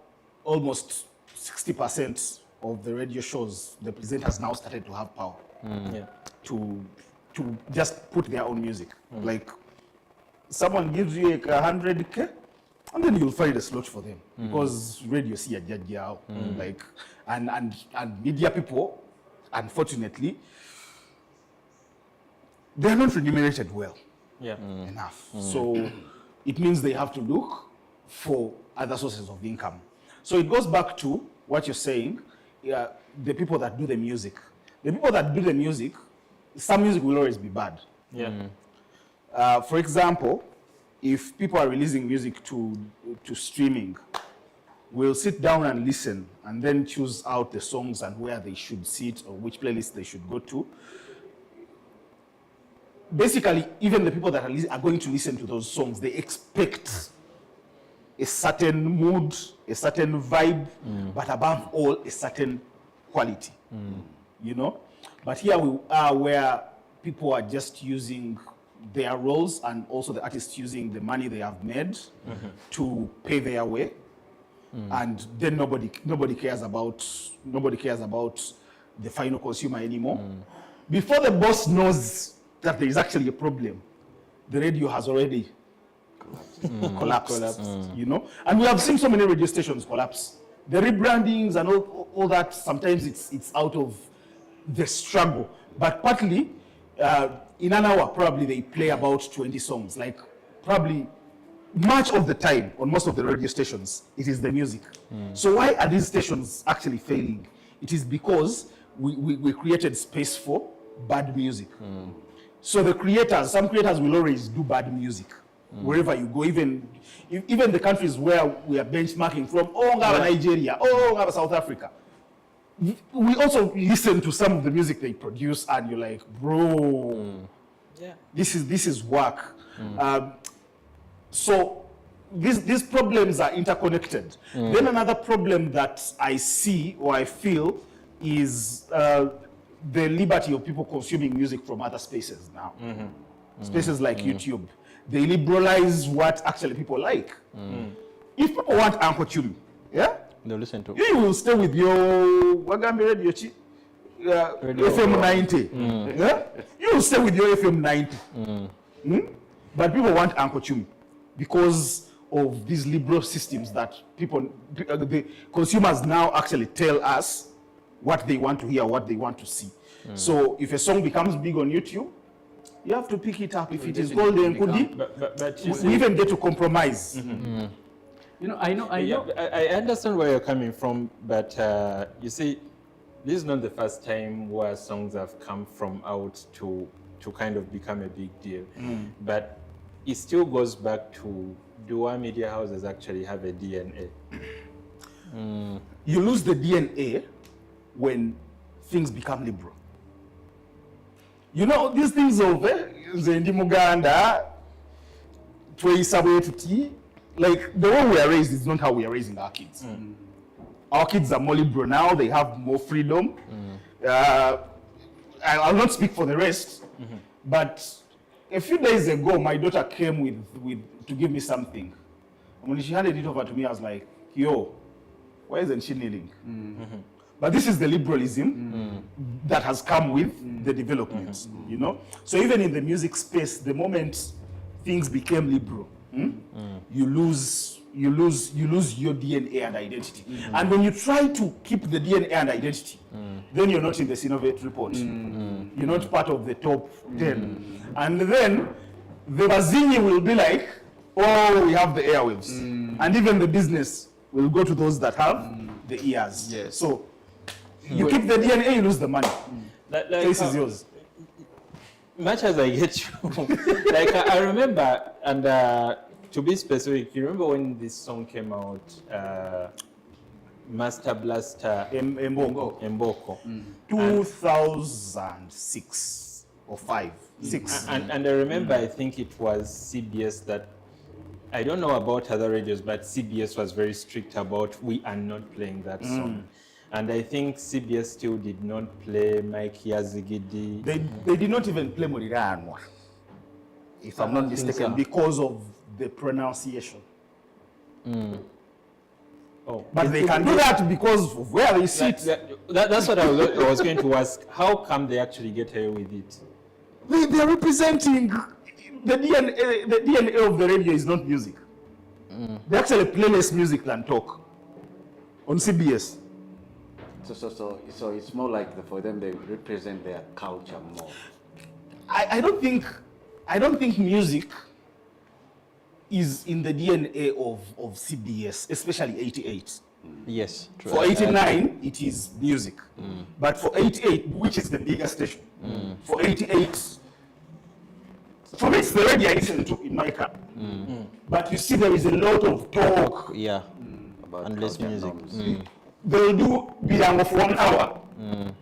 Speaker 5: almost 60% of the radio shows, the presenters now started to have power to just put their own music. Like someone gives you like 100K, and then you'll find a slot for them because radio see a judge out. Like and media people, unfortunately, they're not remunerated well enough. So it means they have to look for other sources of income. So it goes back to what you're saying, the people that do the music. The people that do the music, some music will always be bad. For example, if people are releasing music to streaming, we'll sit down and listen and then choose out the songs and where they should sit or which playlist they should go to. Basically, even the people that are going to listen to those songs, they expect a certain mood, a certain vibe, but above all, a certain quality, But here we are where people are just using their roles and also the artists using the money they have made to pay their way. And then nobody cares about the final consumer anymore. Before the boss knows that there is actually a problem, the radio has already collapsed. And we have seen so many radio stations collapse. The rebrandings and all that, sometimes it's out of the struggle. But partly, in an hour, probably they play about 20 songs. Like, probably much of the time on most of the radio stations, it is the music. So why are these stations actually failing? It is because we created space for bad music. So some creators will always do bad music. Wherever you go, even the countries where we are benchmarking from, Nigeria, South Africa. We also listen to some of the music they produce and you're like, bro, this is work. So these problems are interconnected. Then another problem that I see or I feel is the liberty of people consuming music from other spaces now. Spaces like YouTube. They liberalize what actually people like. If people want Uncle Chumi,
Speaker 1: They'll listen to.
Speaker 5: You will stay with your Wagambi radio, FM 90. You will stay with your FM 90. But people want Uncle Chumi because of these liberal systems that the consumers now actually tell us what they want to hear, what they want to see. So if a song becomes big on YouTube, you have to pick it up. If it is golden,
Speaker 4: But you see,
Speaker 5: we even get to compromise.
Speaker 2: I know.
Speaker 4: I understand where you're coming from, but you see, this is not the first time where songs have come from out to kind of become a big deal. But it still goes back to do our media houses actually have a DNA?
Speaker 5: You lose the DNA when things become liberal. You know, these things of Zendi Muganda, like the way we are raised is not how we are raising our kids. Our kids are more liberal now, they have more freedom. I'll not speak for the rest, but a few days ago, my daughter came with to give me something. And when she handed it over to me, I was like, yo, why isn't she kneeling? But this is the liberalism that has come with the development, you know? So even in the music space, the moment things became liberal, you lose your DNA and identity. And when you try to keep the DNA and identity, then you're not in the Synovate report. You're not part of the top 10. And then the Bazini will be like, oh, we have the airwaves. And even the business will go to those that have the ears.
Speaker 2: Yes.
Speaker 5: So you keep the DNA, you lose the money. Case is yours.
Speaker 4: Much as I get you, like I remember, and to be specific, you remember when this song came out, Master Blaster Mboko.
Speaker 5: 2006 or 6.
Speaker 4: And I remember, I think it was CBS that, I don't know about other radios, but CBS was very strict about we are not playing that song. And I think CBS still did not play Mike Yazigidi.
Speaker 5: They did not even play Moriranwa, if I'm not mistaken, because of the pronunciation.
Speaker 4: Oh,
Speaker 5: But they can do that because of where they sit.
Speaker 4: That's what I was going to ask. How come they actually get away with it?
Speaker 5: They are representing the DNA of the radio is not music. They actually play less music than talk on CBS.
Speaker 3: So it's more like for them they represent their culture more.
Speaker 5: I don't think music is in the DNA of CBS, especially 88.
Speaker 1: Yes, true.
Speaker 5: For 89, it is music. But for 88, which is the bigger station, for 88, for me, it's the radio I listen to in my car. But you see, there is a lot of talk.
Speaker 1: Yeah,
Speaker 3: About
Speaker 1: and less
Speaker 3: culture
Speaker 1: music.
Speaker 3: norms.
Speaker 5: They'll do Bilango for 1 hour.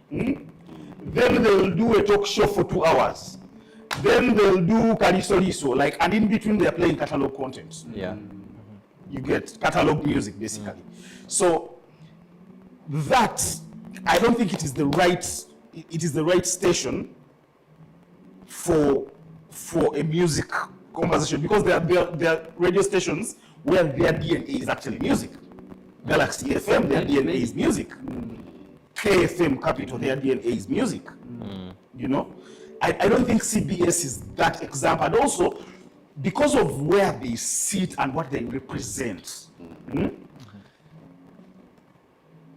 Speaker 5: Then they'll do a talk show for 2 hours. Then they'll do Kalisoliso, like, and in between they're playing catalog content.
Speaker 1: Yeah.
Speaker 5: You get catalog music, basically. So that, I don't think it is the right station for a music conversation, because there are radio stations where their DNA is actually music. Galaxy FM, their DNA is music. KFM Capital, their DNA is music. You know, I don't think CBS is that example. And also, because of where they sit and what they represent,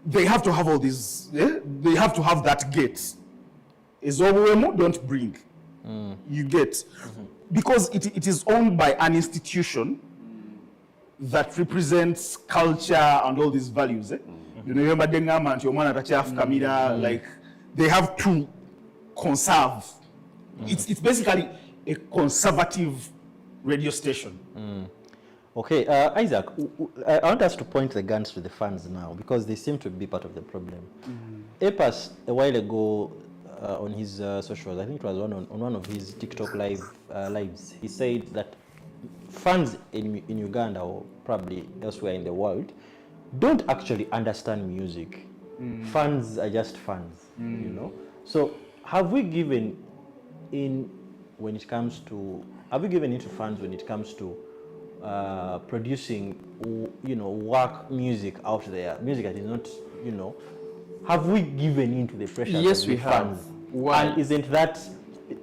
Speaker 5: they have to have all these, they have to have that gate. Ezowemo, don't bring. You get. Because it is owned by an institution that represents culture and all these values. You know, remember Dengama and Yomana Tachaf Kamira, like, they have to conserve. It's basically a conservative radio station.
Speaker 1: Okay, Isaac, I want us to point the guns to the fans now, because they seem to be part of the problem. Epas, a while ago, on his socials, I think it was on one of his TikTok lives, he said that fans in Uganda, or probably elsewhere in the world, don't actually understand music. Fans are just fans, you know. So have we given in when it comes to, have we given into fans when it comes to producing, you know, work music out there, music that is not, you know, have we given into the pressure?
Speaker 2: Yes,
Speaker 1: of
Speaker 2: we
Speaker 1: the
Speaker 2: have.
Speaker 1: fans?
Speaker 2: Why?
Speaker 1: And isn't that,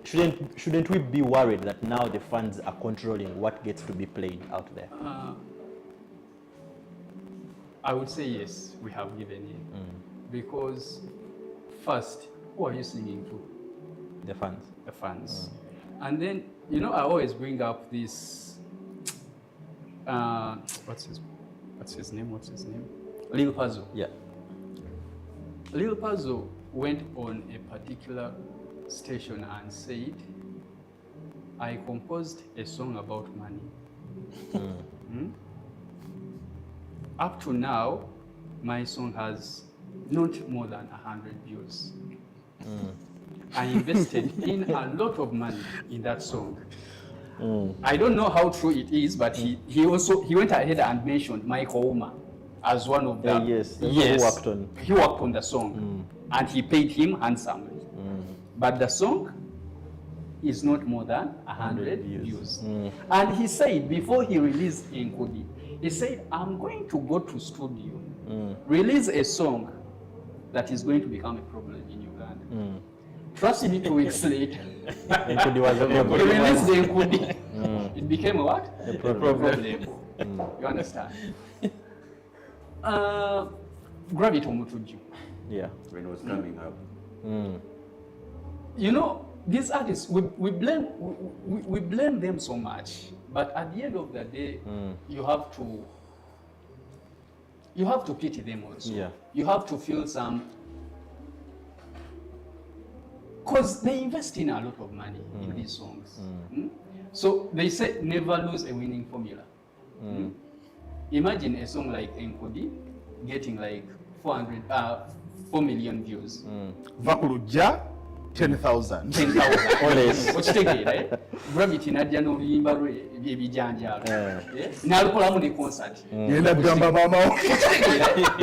Speaker 1: shouldn't we be worried that now the fans are controlling what gets to be played out there?
Speaker 2: I would say yes, we have given in. Because first, who are you singing to?
Speaker 1: The fans.
Speaker 2: The fans. And then, you know, I always bring up this, what's his name? Lil Puzzle.
Speaker 1: Yeah.
Speaker 2: Lil Puzzle went on a particular station and said, I composed a song about money. Up to now, my song has not more than 100 views. I invested in a lot of money in that song. I don't know how true it is, but he went ahead and mentioned Michael Ouma as one of the
Speaker 1: yes,
Speaker 2: he worked on the song, and he paid him handsomely. But the song is not more than 100 views. And he said before he released Enkudi, he said, I'm going to go to studio, release a song that is going to become a problem in Uganda. Trust me, 2 weeks later,
Speaker 1: Enkudi was a
Speaker 2: he
Speaker 1: problem.
Speaker 2: released the Enkudi. It became a what?
Speaker 1: A problem.
Speaker 2: You understand? Gravity Mutuju.
Speaker 1: Yeah.
Speaker 3: When it was coming up.
Speaker 2: You know, these artists, we blame them so much, but at the end of the day, you have to pity them also.
Speaker 1: Yeah.
Speaker 2: You have to feel some, because they invest in a lot of money in these songs. So they say never lose a winning formula. Imagine a song like Enkudi getting like 4 million views.
Speaker 5: Vakulujja 10,000.
Speaker 2: 10,000. Okitegeera, eh? Gravity najja n'oluyimba lwe ebyebijanjaalo. N'alukolamu ne concert.
Speaker 5: Yenda kugamba maama wo.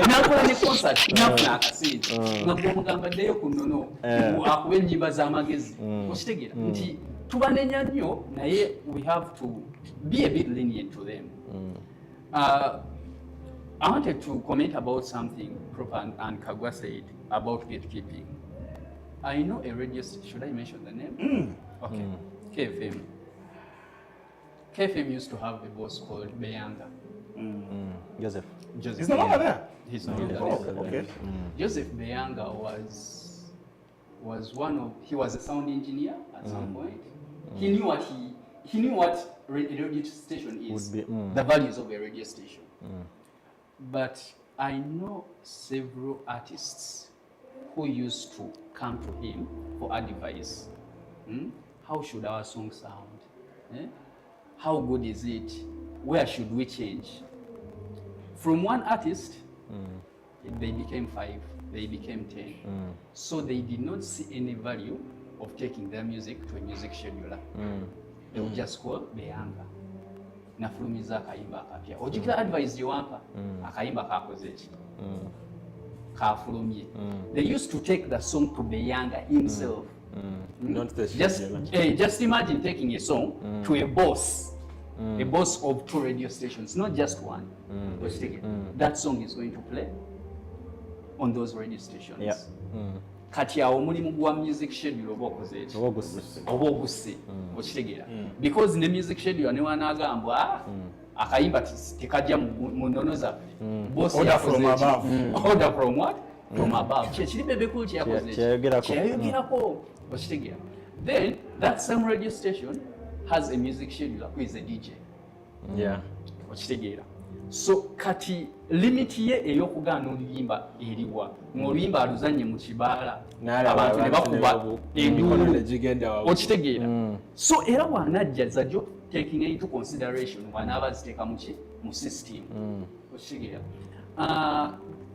Speaker 2: N'akola ne concert n'afuna akaseera. Nga bw'omugamba ddeyo ku nnono akuba ennyimba z'amagezi. Okitegeera nti tubanenya nnyo naye we have to be a bit lenient to them. I wanted to comment about something Prof and Kagwa said about gatekeeping. I know a radio station, should I mention the name? Okay, KFM. KFM used to have a boss called Beyanga.
Speaker 1: Joseph.
Speaker 2: Joseph
Speaker 5: He's no longer there.
Speaker 2: He's no longer
Speaker 5: Oh,
Speaker 2: there.
Speaker 5: okay.
Speaker 2: Joseph Beyanga was one of, he was a sound engineer at some point. He knew what a radio station is,
Speaker 1: Would be,
Speaker 2: the values of a radio station. But I know several artists who used to come to him for advice. How should our song sound? How good is it? Where should we change? From one artist, they became 5, they became 10. So they did not see any value of taking their music to a music scheduler. They would just call Beyanga. Nafulumiza akayimba akapya. Ojikira advice yewampa, akayimba kakoze ki? Kafulumye. They used to take the song to Beyanga himself.
Speaker 4: Not the scheduler.
Speaker 2: Just imagine taking a song to a boss of 2 radio stations, not just one. That song is going to play on those radio stations.
Speaker 1: Yeah.
Speaker 2: Kati awo mulimu gwa music schedule oba okoze eki oba ogusse okitegeera because ne music schedule ne wanaagambwa akayimba tekajja mu nnono zaffe
Speaker 5: Order from above.
Speaker 2: Order from what? From above. Kyekiri bebekulu kyeyakoze kyeyayogerako okitegeera. Then that same radio station has a music scheduler who is a DJ.
Speaker 4: Yeah.
Speaker 2: Okitegeera. So kati limit ye ey'okugaana oluyimba eriwa ng'oluyimba aluzanye mu kibaala abantu ne bakuba enduulu okitegeera. So era bw'anajja zajja taking into consideration bw'anaaba ziteeka mu system okitegeera.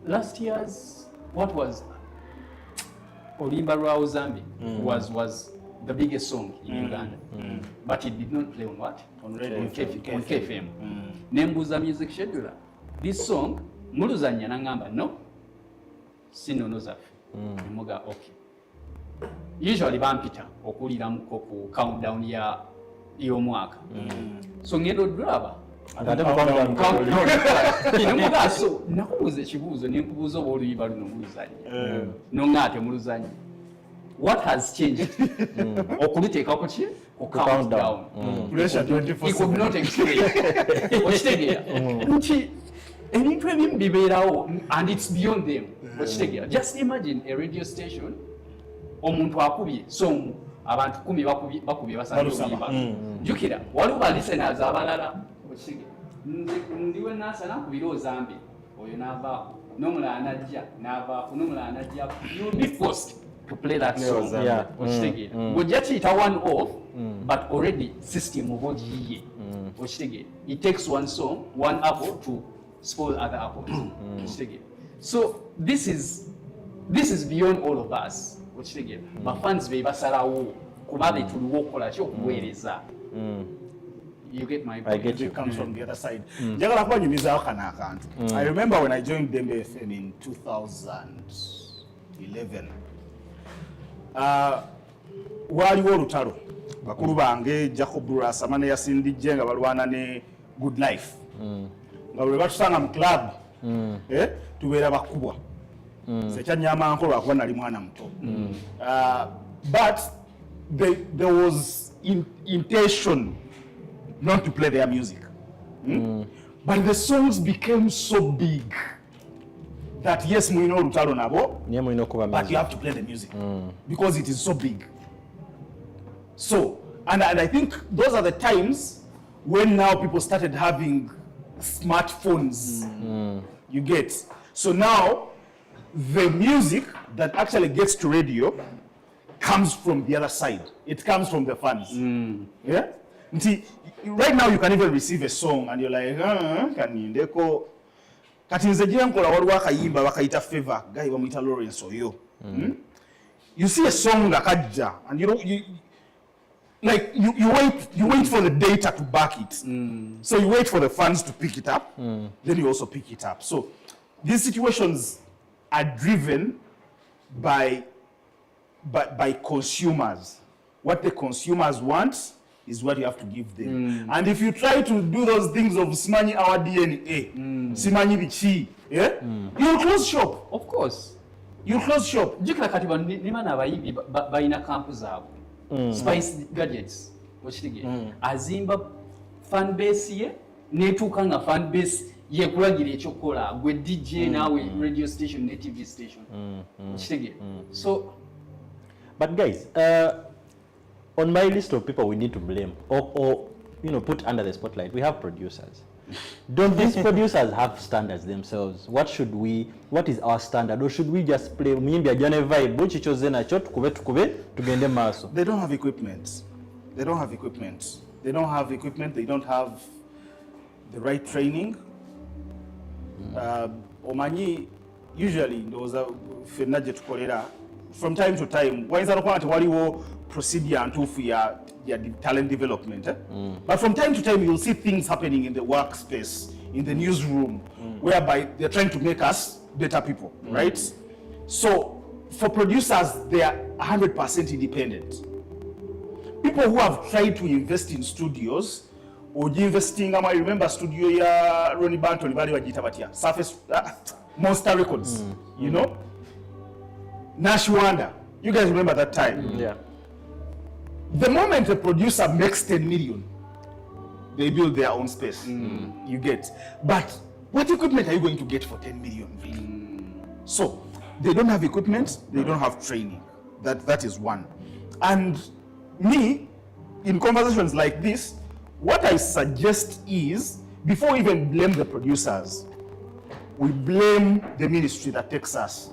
Speaker 2: Last year's what was oluyimba lwa Ozambi was the biggest song in Uganda, but it did not play on what? On KFM. Nembuza music scheduler. This song, muluzanya nangamba no, sinono zaffe. Nemuga okay. Usually bampita okulira muko ku countdown y'omwaka. So ngendo draba. Nemuga so nakubuza ekibuuzo nenkubuuza oba oluyimba luno muluzanya. Nongate muluzanya. What has changed? Okuliteekako ki? Ku countdown.
Speaker 5: Pressure 24/7.
Speaker 2: He could not explain. Okitegeera. Nti ebintu ebimu bibeerawo and it's beyond them. Okitegeera. Just imagine a radio station omuntu akubye song abantu 10 bakubye basanga oluyimba. Jukira waliwo ba listeners abalala. Okitegeera. Ndiwe nasa nakubira Ozambi oyo n'avaako n'omulala n'ajja n'avaako n'omulala n'ajja. You will be forced to play that song.
Speaker 1: Yeah.
Speaker 2: Okitegeera. Ng'ojja kiyita one off but already system oba ogiyiye It takes one song, one apple to spoil other apples. So this is beyond all of us. My fans be basalawo kubabe tuliwo kola kyo kuweereza. You get my point.
Speaker 1: I get you.
Speaker 5: It comes from the other side. Njagala kunyumizaako kano akantu. I remember when I joined Dembe FM in 2011. Waliwo olutalo. Bakulu bange Jacob Burasa ne Yasindijje nga balwana ne Good Life. Nga bwe batusanga mu club. Tubeera bakubwa. Sekyanyama nkolo akuba nali mwana muto. But there was intention not to play their music. But the songs became so big that yes, we know Lutalo nabo, but you have to play the music because it is so big. So, and I think those are the times when now people started having smartphones. You get. So now, the music that actually gets to radio comes from the other side. It comes from the fans. Yeah? See, right now you can even receive a song and you're like, kanindeko. Kati nze gye nkola waliwo akayimba bakayita Favor, guy bamuyita Lawrence Oyo. You see a song nga kajja and you wait for the data to back it. So you wait for the fans to pick it up, then you also pick it up. So these situations are driven by consumers. What the consumers want is what you have to give them. And if you try to do those things of simanyi our DNA, simanyi bichi, you'll close shop.
Speaker 2: Of course.
Speaker 5: You'll close shop.
Speaker 2: Jikira kati nimana abayibi bayina kampu zaabwe. Spice Gadgets. Azimba fan base ye, netuuka nga fan base ye kulagira ekyokola gwe DJ naawe radio station ne TV station. So,
Speaker 1: but guys, on my list of people we need to blame or put under the spotlight, we have producers. Don't these producers have standards themselves? What is our standard? Or should we just play mimbi ajane vibe which chose nacho tukube tugende maso?
Speaker 5: They don't have equipment. They don't have equipment. They don't have the right training. Omanyi usually ndoza fenna je tukolera from time to time wayinza nokuba nti waliwo procedure ntuufu ya talent development. But from time to time you'll see things happening in the workspace, in the newsroom, whereby they're trying to make us better people, right? So for producers, they are 100% independent. People who have tried to invest in studios, or investing, I remember studio ya Ronnie Banton, Surface Monster Records, you know? Nash Wanda, you guys remember that time?
Speaker 1: Yeah.
Speaker 5: The moment a producer makes 10 million, they build their own space. You get. But what equipment are you going to get for 10 million? Really? So they don't have equipment, they don't have training. That is one. And me, in conversations like this, what I suggest is, before we even blame the producers, we blame the ministry that takes us.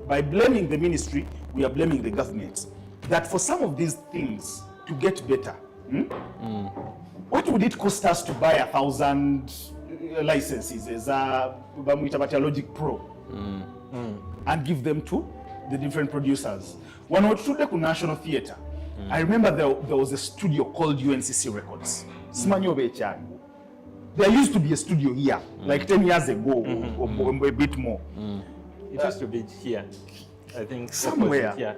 Speaker 5: By blaming the ministry, we are blaming the government. That for some of these things to get better, what would it cost us to buy 1,000 licenses as a Logic Pro and give them to the different producers? When we were at the National Theatre, I remember there was a studio called UNCC Records. There used to be a studio here, like 10 years ago, or a bit more.
Speaker 4: It used to be here, I think.
Speaker 5: Somewhere.
Speaker 4: Yeah.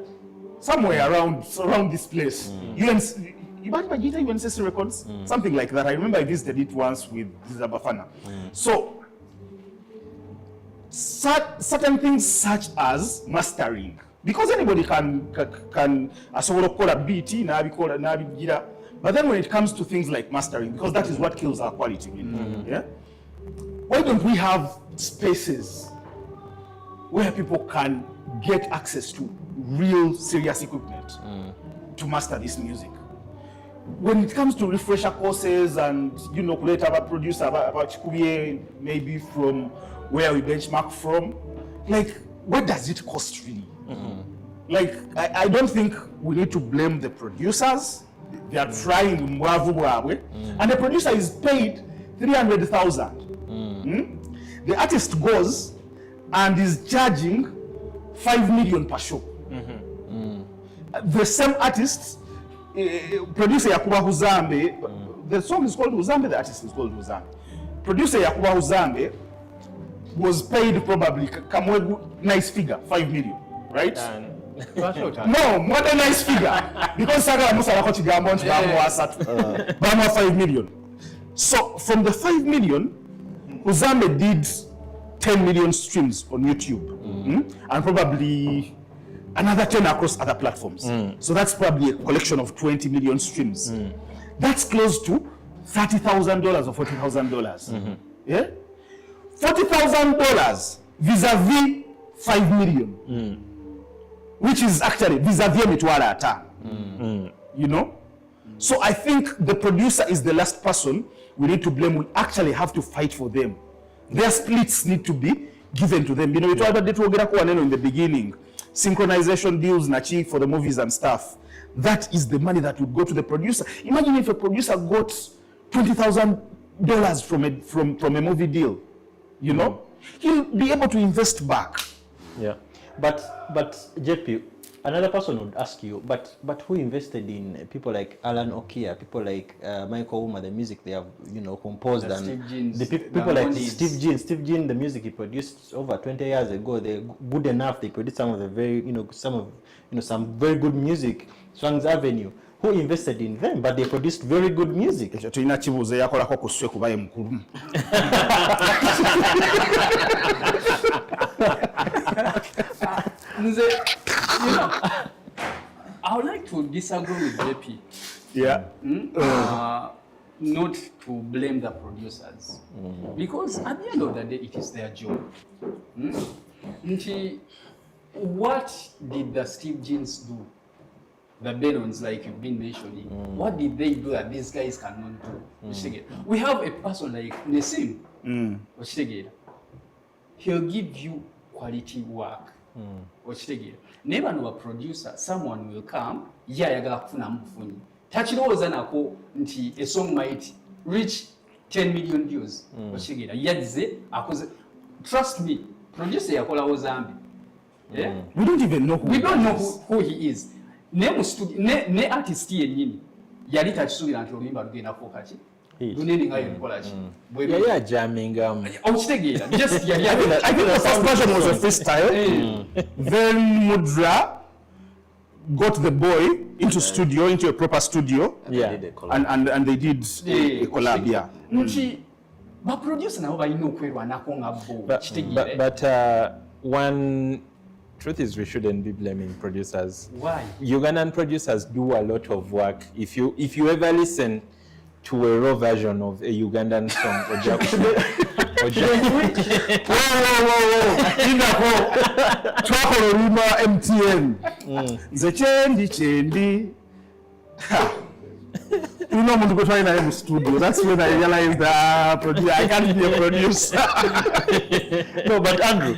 Speaker 5: Somewhere around this place. UNCC Records, something like that. I remember I visited it once with Zabafana. So, certain things such as mastering, because anybody can call a beat, but then when it comes to things like mastering, because that is what kills our quality, yeah? Why don't we have spaces where people can get access to real serious equipment to master this music? When it comes to refresher courses and create about producer about Chikuye, maybe from where we benchmark from, like what does it cost really? Like I don't think we need to blame the producers. They are trying mbwavu bwabwe, and the producer is paid 300,000. The artist goes and is charging 5 million per show. The same artist, producer Yakuba Huzambe, the song is called Huzambe, the artist is called Huzambe. Producer Yakuba Huzambe was paid probably nice figure, 5 million, right? No, more than nice figure. Because Saga Musala Kochigambo and 5 million. So from the 5 million, Huzambe did 10 million streams on YouTube, and probably another 10 across other platforms. So that's probably a collection of 20 million streams. That's close to $30,000 or $40,000. Yeah? $40,000 vis-a-vis 5 million, which is actually vis-a-vis mitwala ata. You know? So I think the producer is the last person we need to blame. We actually have to fight for them. Their splits need to be given to them. You know, we talked about it in the beginning. Synchronization deals nachi for the movies and stuff. That is the money that would go to the producer. Imagine if a producer got $20,000 from a movie deal. You know, he'll be able to invest back.
Speaker 1: Yeah, but JP, another person would ask you, but who invested in people like Alan Okia, people like Michael Uma, the music they have composed, and
Speaker 2: Steve Jeans,
Speaker 1: the people like Steve Jean, the music he produced over 20 years ago. They're good enough. They produced some of the very some very good music. Swang's Avenue. Who invested in them, but they produced very good music.
Speaker 2: I would like to disagree with JP.
Speaker 5: Yeah.
Speaker 2: Not to blame the producers. Because at the end of the day, it is their job. What did the Steve Jeans do? The Benons, like you've been mentioning, what did they do that these guys cannot do? We have a person like Nessim, he'll give you quality work. Never know a producer, someone will come, a song might reach 10 million views. Trust me, producer yakola Ozambi. Yeah?
Speaker 5: We don't even know
Speaker 2: who he is. Ne artist yennyini yali takisuubira nti oluyimba lugenda kufuuka ki lunene nga yolukola ki
Speaker 4: yali jamming
Speaker 2: okitegeera
Speaker 5: I think the first version was a freestyle. Then Mudra got the boy into a proper studio. And they did a collab.
Speaker 2: nti baproducer nabo balina okwerwanako nga bo kitegeera.
Speaker 4: But one truth is we shouldn't be blaming producers.
Speaker 2: Why?
Speaker 4: Ugandan producers do a lot of work. If you ever listen to a raw version of a Ugandan song,
Speaker 5: MTN. The chendi. You know, when I in the studio, that's when I realized that I can't be a producer.
Speaker 1: No, but Andrew,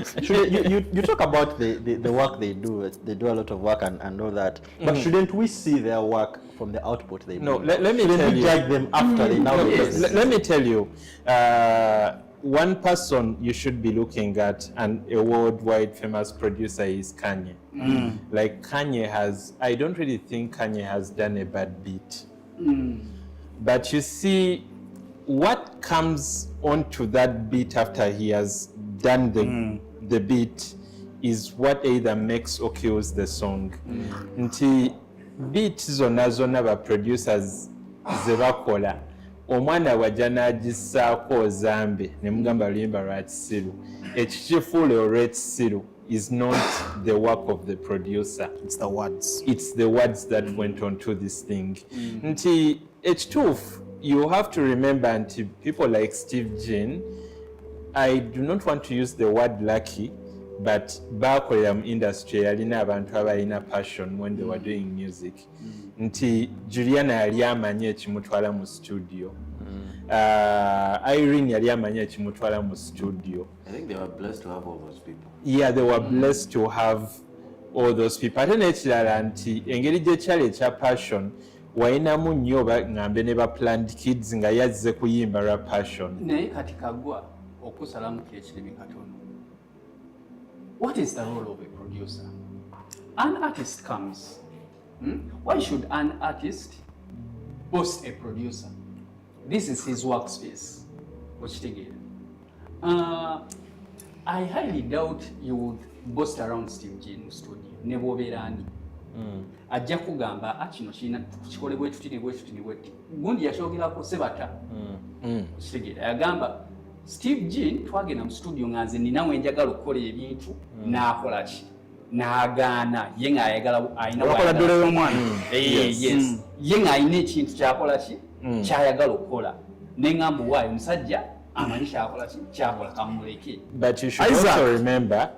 Speaker 1: you talk about the work they do. They do a lot of work and all that. But shouldn't we see their work from the output they
Speaker 4: No,
Speaker 1: bring?
Speaker 4: let me tell you.
Speaker 1: Judge them after they now.
Speaker 4: Let me tell you. One person you should be looking at, and a worldwide famous producer, is Kanye. Like Kanye I don't really think Kanye has done a bad beat. But you see, what comes onto that beat after he has done the beat is what either makes or kills the song. Nti beat zona ba producers zebakola omwana wajja n'agissaako Ozambe ne mugamba luyimba lwa Kisiru ekikifuule olw'e Kisiru is not the work of the producer.
Speaker 5: It's the words.
Speaker 4: It's the words that went on to this thing. Nti ekituufu, you have to remember nti people like Steve Jean, I do not want to use the word lucky, but baakolera mu industry yalina abantu abalina passion when they were doing music. Nti Juliana yali amanyi ekimutwala mu studio. Irene yali amanyi ekimutwala mu studio.
Speaker 3: I think they were blessed to have all those people.
Speaker 4: Yeah, they were blessed to have all those people. Ate n'ekirala nti engeri gye kyali ekya passion, wayinamu nnyo oba ngambe ne ba planned kids nga yazze kuyimba rap passion.
Speaker 2: Naye kati kagwa okusalamu kyekirimi katono. What is the role of a producer? An artist comes. Why should an artist boss a producer? This is his workspace. I highly doubt you would boast around Steve G in the studio. Nebo berani. Ajja kugamba kino kina kikole bwe tuti ne bwe tuti ne bwe tuti. Gundi yashogerako sebata. Kitegeera yagamba Steve G twagenda mu studio nganze ninawe njagala okukola ebintu n'akola ki n'agaana ye ng'ayagala ayina
Speaker 5: wakola dole y'omwana.
Speaker 2: Yes. Ye ng'ayina ekintu kyakola ki kyayagala okukola n'engamba waayo omusajja amanyi kyakola ki kyakola kamuleke.
Speaker 4: But you should also remember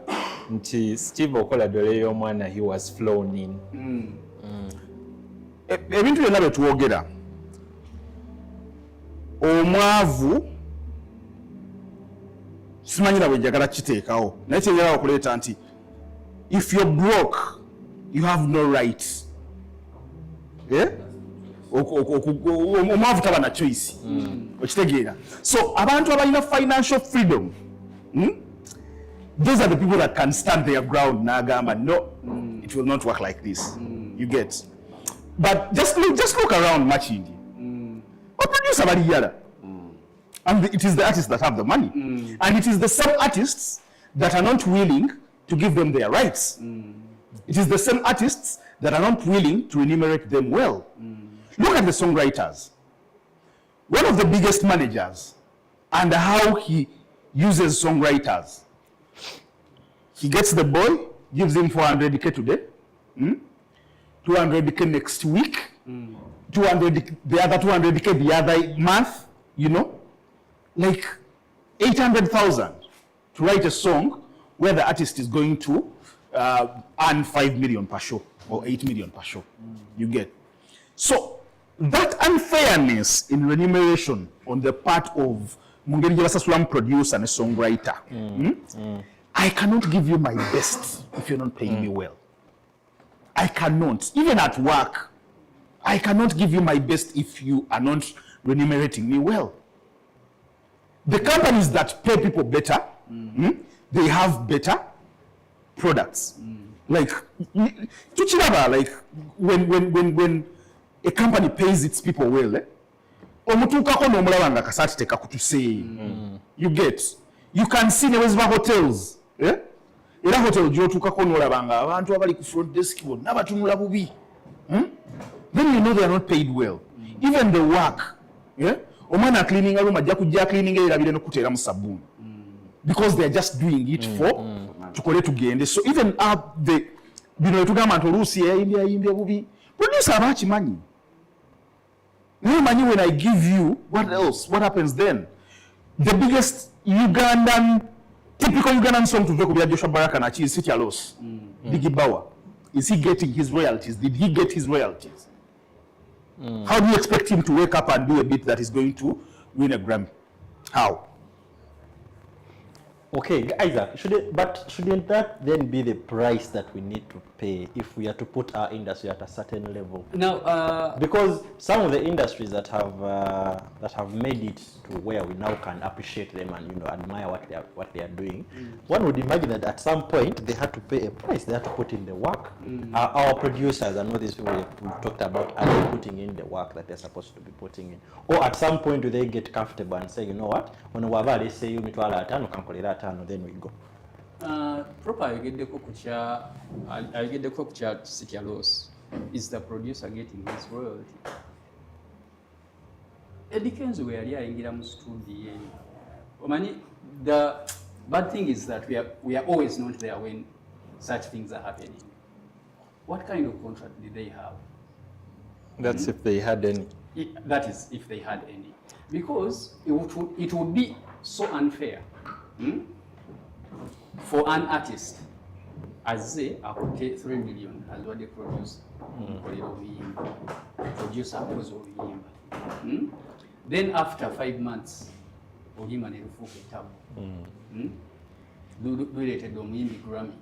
Speaker 4: nti Steve okola dole y'omwana he was flown in.
Speaker 5: Ebintu byonna bye twogera omwavu simanyira bwe njagala kiteekawo naye kyenjagala okuleeta nti if you're broke you have no right omwavu taba na choice okitegeera. So abantu abalina financial freedom those are the people that can stand their ground n'agamba no it will not work like this. You get. But just look around Machindi. What producer bali yala? And it is the artists that have the money. And it is the same artists that are not willing to give them their rights. It is the same artists that are not willing to remunerate them well. Look at the songwriters. One of the biggest managers and how he uses songwriters. He gets the boy, gives him 400k today, 200k next week, 200 the other 200k the other month, you know, like 800,000 to write a song where the artist is going to earn 5 million per show or 8 million per show. You get. So that unfairness in remuneration on the part of Mungeri Jabasasulam producer and a songwriter. I cannot give you my best if you're not paying me well. I cannot. Even at work, I cannot give you my best if you are not remunerating me well. The companies that pay people better, they have better products. Like, like when a company pays its people well, you get. You can see the hotels. Era hotel gy'otuukako n'olabanga abantu abali ku front desk bonna batunula bubi. Then you know they are not paid well. Even the work. Omwana cleaning room ajja kujja cleaning erabire n'okuteera mu sabbuuni. Because they are just doing it for tukole tugende. So even the bino etugamba nti oluusi yayimbye bubi. Producer aba akimanyi. Naye manyi when I give you, what else? What happens then? The biggest Ugandan, typical Ugandan song to Vekubia Joshua Baraka na is City Alos. Biggie Bauer. Is he getting his royalties? Did he get his royalties? How do you expect him to wake up and do a beat that is going to win a Grammy? How?
Speaker 1: Okay, Isaac, shouldn't that then be the price that we need to pay if we are to put our industry at a certain level?
Speaker 2: Now,
Speaker 1: because some of the industries that have made it to where we now can appreciate them and admire what they are doing, one would imagine that at some point they had to pay a price. They had to put in the work. Our producers, I know these people we talked about, are they putting in the work that they're supposed to be putting in? Or at some point do they get comfortable and say, you know what, when we say you mitwala atano kankolera atano, then we go.
Speaker 2: Proper ayogeddeko ku kya City Loss. Is the producer getting his royalty? Eddie Kenzo we yali ayingira mu studio. Omanyi, the bad thing is that we are always not there when such things are happening. What kind of contract did they have?
Speaker 4: That's if they had any.
Speaker 2: That is if they had any. Because it would be so unfair for an artist as say I could take 3 million as what they produce. Producer was then after 5 months, Olima nerufuka etabu. Related omuyimbi Grammy.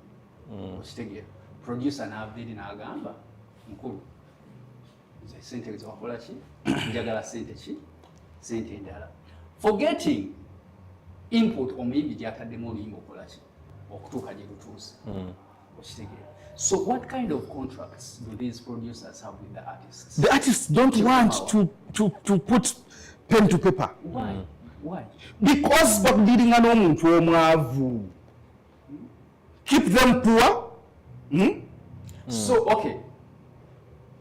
Speaker 2: Okitegeera. Producer n'aviri n'agamba nkulu. sente ezawakola ki njagala sente ki sente endala forgetting input omuyimbi gyataddemu oluyimba okola ki okutuuka gye lutuuse okitegeera. So what kind of contracts do these producers have with the artists?
Speaker 5: The artists don't want to put pen to paper.
Speaker 2: Why? Why?
Speaker 5: Because bakudiringa n'omuntu omwavu. Keep them poor.
Speaker 2: So, okay.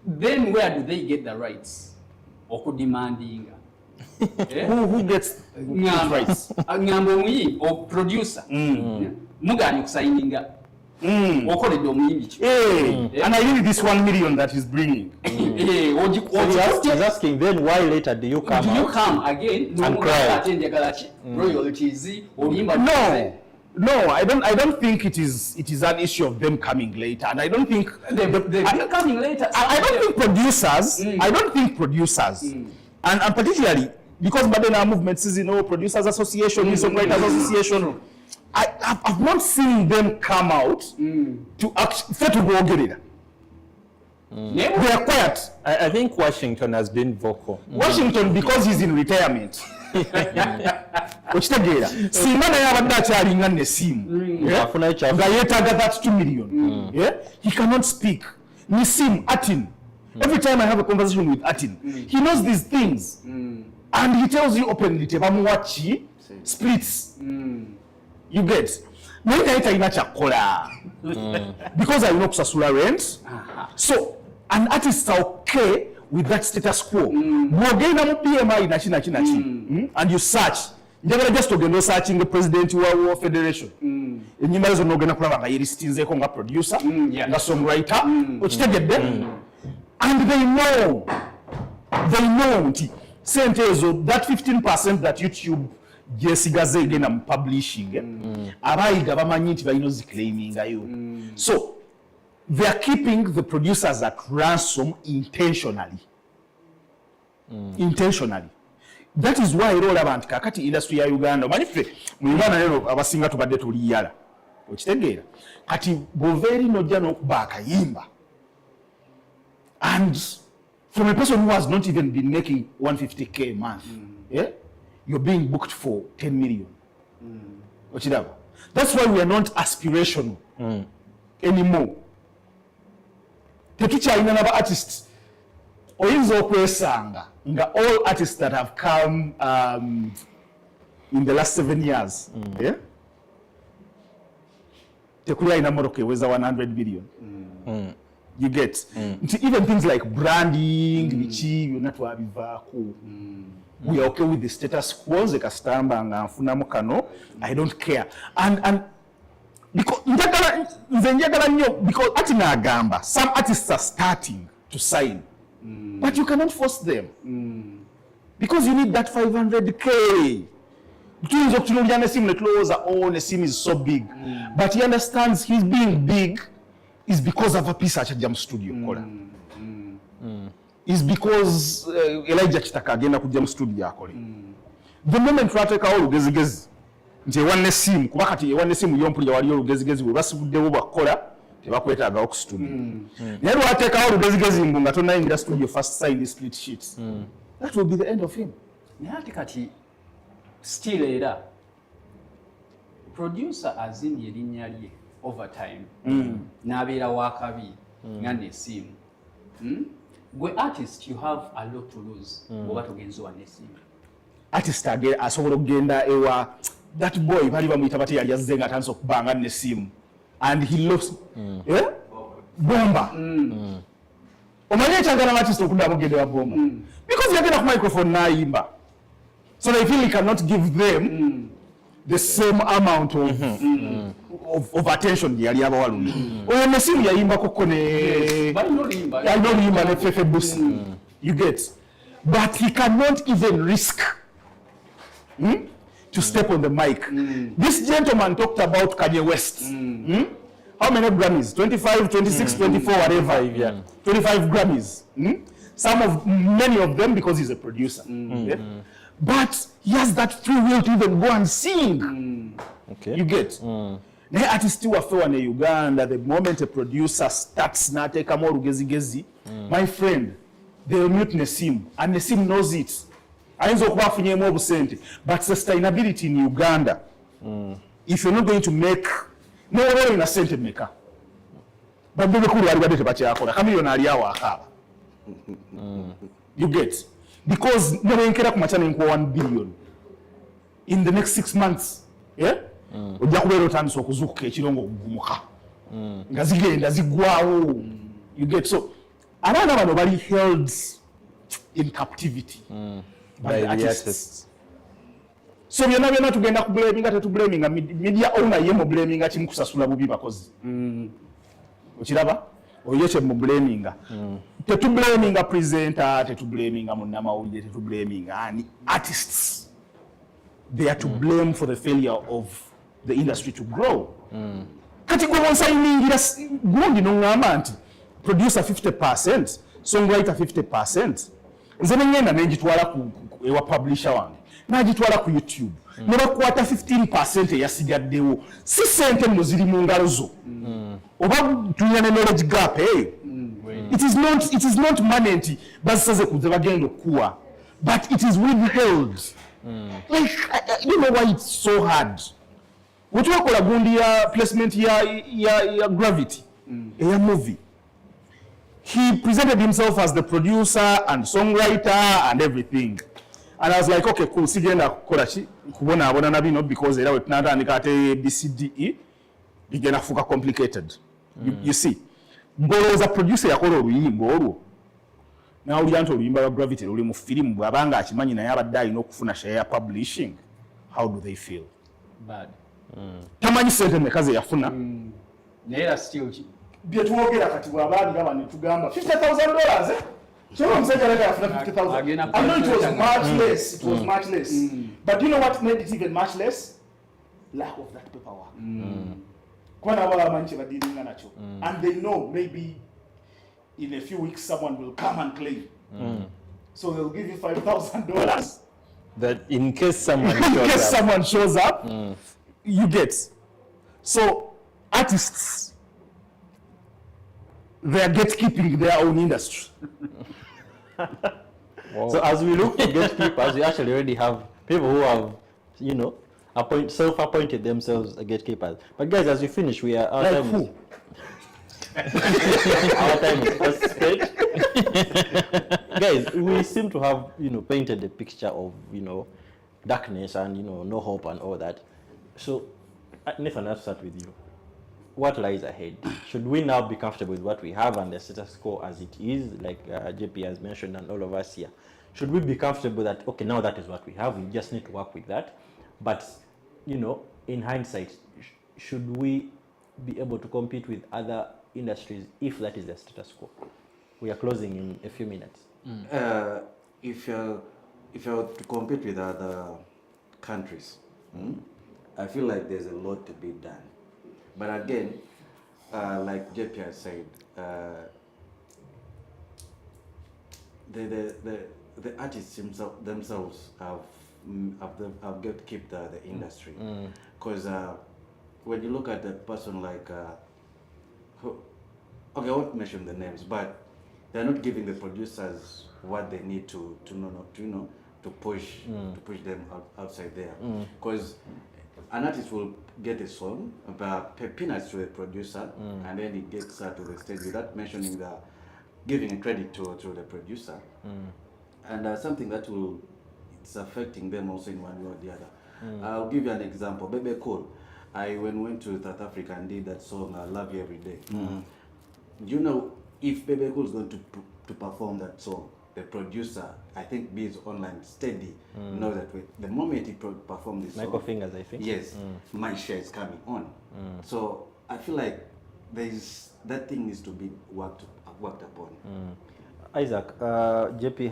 Speaker 2: Then where do they get the rights? Okudemanding.
Speaker 5: Who gets rights?
Speaker 2: Ngamba omuyimbi or producer. Mugani kusaininga. Okoledde omuyimbi ki.
Speaker 5: And I need this 1 million that he's bringing.
Speaker 1: He's asking, then why later do you come
Speaker 2: Do you
Speaker 1: out
Speaker 2: come again?
Speaker 1: and cry?
Speaker 2: Royalties,
Speaker 5: No, I don't think it is an issue of them coming later, and I don't think
Speaker 2: they're coming later.
Speaker 5: I don't think producers. I don't think producers, and particularly because Badena movements is producers association, songwriters association. I've not seen them come out to actually to go get it. They are quiet.
Speaker 4: I think Washington has been vocal.
Speaker 5: Washington, because he's in retirement. Okitegeera singa naye abadde akyalinga nesimu nga yeetaaga that 2 million. He cannot speak. Nisim Atin, every time I have a conversation with Atin, he knows these things and he tells you openly tebamuwachi splits. You get naye naye talina kyakukola because alina okusasula rent. So an artists are okay with that status quo. Mwogenda mu PMI nachi and you search. Njagala just ogenda searching the president wa federation. Enyimba zo nogenda kulaba nga yelistinzeeko nga producer, nga songwriter, okitegedde. And they know nti sente ezo, that 15% that YouTube gyesigaze egenda mu publishing, abayiga bamanyi nti balina oziclaimingayo. So they are keeping the producers at ransom intentionally. Intentionally. That is why olaba nti kakati industry ya Uganda omanyi ffe mu Uganda lero abasinga tubadde tuliyala okitegeera kati boveri nojja n'okuba akayimba and from a person who has not even been making 150k a month, you're being booked for 10 million. Okiraba. That's why we are not aspirational anymore. Tetukyalina n'aba artists oyinza okwesanga nga all artists that have come in the last 7 years, tekuli alina motoka eweza 100 billion. You get even things like branding, bichi byonna twabivaako. We are okay with the status quo. Nze kasitamba nga nfunamu kano, I don't care. And because njagala nnyo because ati nagamba some artists are starting to sign, but you cannot force them because you need that 500k. Tuyinza okutunuulira n'essimu ne tulowooza n'essimu is so big, but he understands he's being big is because of a piece achajja mu studio kola. Is because Elijah Kitaka agenda kujja mu studio akole. The moment lwateekawo olugezigezi nti ewanne essimu kuba kati ewanne essimu yompulira waliyo olugezigezi bwe basibuddewo bakola tebakwetaagawo ku studio. Naye lwateekawo olugezigezi mbu nga tonnayingira studio first sign the split sheets. That will be the end of him.
Speaker 2: Naye ate kati still era producer azimye erinnya lye over time n'abeera wakabi nga n'essimu. Gwe artist you have a lot to lose oba togenze wa n'essimu.
Speaker 5: Artist asobola okugenda ewa that boy bali bamuyita bati yali azze nga atandise okubanga n'essimu and he loves bomba. Omanyi ekyagala artist okuddamu okugenda ewa bomba because yagenda ku microphone n'ayimba, so they feel he cannot give them the same amount of attention yali abawalumye. Oyo n'essimu yayimbakoko yalina ne Fefe Busi. You get, but he cannot even risk to step on the mic. This gentleman talked about Kanye West. How many Grammys? 25, 26, 24, whatever. 25 Grammys. Many of them because he's a producer. But he has that free will to even go and sing.
Speaker 1: Okay.
Speaker 5: You get. Naye artist waffe wano e Uganda, the moment a producer starts n'ateekamu olugezigezi, my friend, they'll mute Nesim, and Nesim knows it. Ayinza okuba afunyeemu obusente, but sustainability in Uganda, if you're not going to make, no one in a sente maker. But Bebe Cool alibadde tebakyakola, Chameleone ali awo akaaba. You get? Because nebenkera ku machana nkuwa 1 billion in the next 6 months. Yeah? Ojja kubeera otandise okuzuukuka ekirongo okugumuka. Nga zigenda ziggwawo. You get? So abaana bano bali held in captivity by the artists. So byonna tugenda kublaminga tetublaminga media owner ye mublaminga kimu kusasula bubi bakozi. Okiraba? Oyo kye mublaminga. Tetublaminga presenter, tetublaminga munnamawulire, tetublaminga ani artists. They are to blame for the failure of the industry to grow. Kati gwe bonsayingira gundi n'oŋŋamba nti producer 50%, songwriter 50%. Nze nengenda negitwala ewa publisher wange. Nagitwala ku YouTube. Ne bakwata 15% eyasigaddewo. Si sente nno ziri mu ngalo zo. Oba tulina ne knowledge gap, It is not money nti bazisaze kuze bagenda okuwa. But it is withheld. Like, I don't know why it's so hard. Wetwakola gundi ya placement ya Gravity, ya movie. He presented himself as the producer and songwriter and everything. And I was like, okay, cool, sigenda kukola ki kubona na bino because era wetunatandika ate BCDE bigenda kufuuka complicated. You see, mboloza producer yakola oluyimba olwo. Nawulira nti oluyimba lwa Gravity luli mu firimu bw'abanga akimanyi naye abadde alina okufuna share ya publishing. How do they feel?
Speaker 2: Bad.
Speaker 5: Tamanyi sente meka ze yafuna.
Speaker 2: Naye era still
Speaker 5: Bye twogera kati bw'abaali gaba ne tugamba $50,000. So omusajja aleka yafuna $50,000. I know it was much less. It was much less. But do you know what made it even much less? Lack of that paperwork. Kwa nabo abamanyi kye badiringa nakyo. And they know maybe in a few weeks someone will come and claim. So they'll give you $5,000.
Speaker 4: That in case someone
Speaker 5: shows up, you get. So artists, they are gatekeeping their own industry.
Speaker 1: So as we look for gatekeepers, we actually already have people who have, self-appointed themselves gatekeepers. But guys, as we finish, our
Speaker 5: Like
Speaker 1: time
Speaker 5: who?
Speaker 1: our time is just spent. Guys, we seem to have, painted a picture of, darkness and, no hope and all that. So, Nathan, I'll start with you. What lies ahead? Should we now be comfortable with what we have and the status quo as it is, like JP has mentioned and all of us here? Should we be comfortable that, okay, now that is what we have, we just need to work with that? But, in hindsight, should we be able to compete with other industries if that is the status quo? We are closing in a few minutes.
Speaker 3: If you're to compete with other countries, I feel like there's a lot to be done. But again, like JP has said, the artists themselves have got to keep the industry. Because when you look at a person like, okay, I won't mention the names, but they're not giving the producers what they need to push them outside there. Because an artist will get a song, pay peanuts to the producer, and then it gets to the stage without mentioning giving a credit to the producer, and something that it's affecting them also in one way or the other. I'll give you an example. Bebe Cool, when went to South Africa and did that song, I Love You Every Day. If Bebe Cool is going to perform that song, the producer, I think, Biz Online Steady, know that the moment he performed this
Speaker 1: Michael Fingers, I think.
Speaker 3: Yes, my share is coming on. So I feel like that thing needs to be worked upon.
Speaker 1: Isaac, JP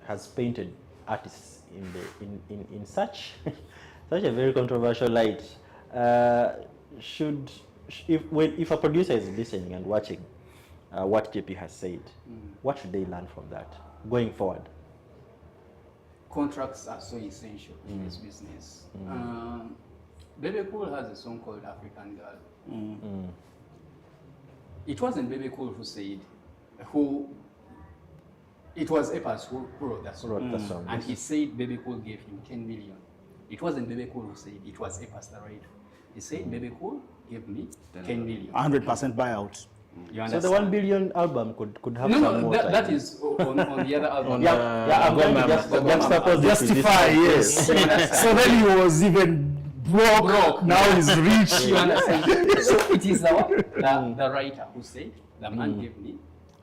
Speaker 1: has painted artists in such a very controversial light. If a producer is listening and watching what JP has said, what should they learn from that going forward?
Speaker 2: Contracts are so essential in this business. Bebe Cool has a song called African Girl. It wasn't Bebe Cool who It was Epas who wrote that song.
Speaker 1: Wrote the song,
Speaker 2: And he said Bebe Cool gave him 10 million. It wasn't Bebe Cool who said, it was Epas the writer. He said Bebe Cool gave me 10 million.
Speaker 5: 100% buyout.
Speaker 2: You
Speaker 1: So
Speaker 2: understand?
Speaker 1: the 1 billion album could have
Speaker 2: No,
Speaker 1: some
Speaker 2: no,
Speaker 1: more
Speaker 2: that,
Speaker 1: time.
Speaker 2: that is on the other album.
Speaker 1: Yeah, I'm going to
Speaker 5: Justify, yes.
Speaker 2: You understand?
Speaker 5: So then he was even broke. Now he's rich.
Speaker 2: You understand? So it is the writer who said, the man gave me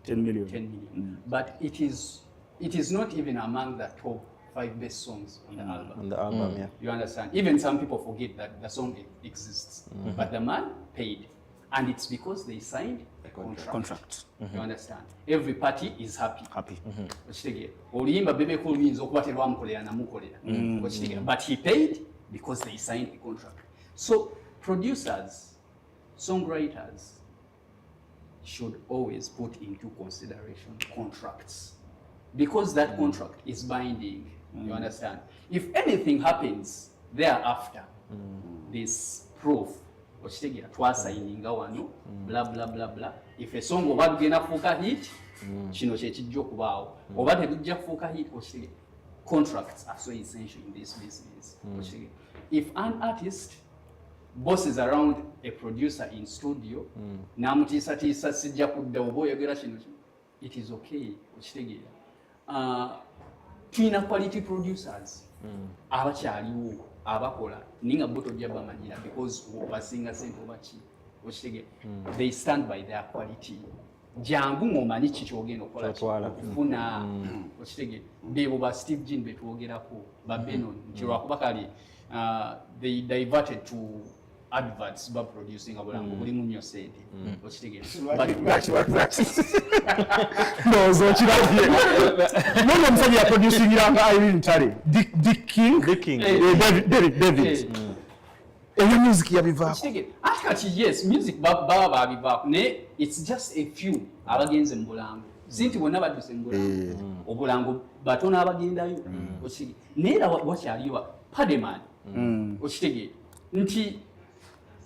Speaker 5: 10 million.
Speaker 2: 10 million. But it is not even among the top 5 best songs on the album.
Speaker 1: On the album, yeah.
Speaker 2: You understand? Even some people forget that the song exists. But the man paid. And it's because they signed a contract. You understand? Every party is happy. Okitegeera. Oluyimba Bebe Cool means okuba terwamukolera namukolera. Okitegeera. But he paid because they signed a contract. So producers, songwriters should always put into consideration contracts. Because that contract is binding. You understand? If anything happens thereafter, this proof okitegeera twasayininga wano bla bla bla bla. If a song oba tugenda kufuuka hit kino kyekijja okubaawo oba tetujja kufuuka hit okitegeera. Contracts are so essential in this business. Okitegeera. If an artist bosses around a producer in studio n'amutiisatiisa sijja kudda oba oyogera kino it is okay okitegeera. Tulina quality producers abakyaliwo abakola ninga bo tojja bamanyira because basinga sente oba ki okitegeera. They stand by their quality. Jangu ng'omanyi ki kyogenda okukola okufuna okitegeera. Beebo ba Steve Jean betwogerako ba Benon nti lwakuba kale they diverted to adverts ba producing abulango bulimu nnyo sente okitegeera.
Speaker 5: No, so kirabye. No omusajja yaproducingiranga Irene Tare. Dick King. David. Eyo music yabivaako.
Speaker 2: Okitegeera. Ati kati yes, music baba babivaako naye it's just a few abagenze mu Bulango. Sinti bonna badduse mu Bulango. Obulango batono abagendayo okitegeera. Naye era wakyaliwa Pademan okitegeera nti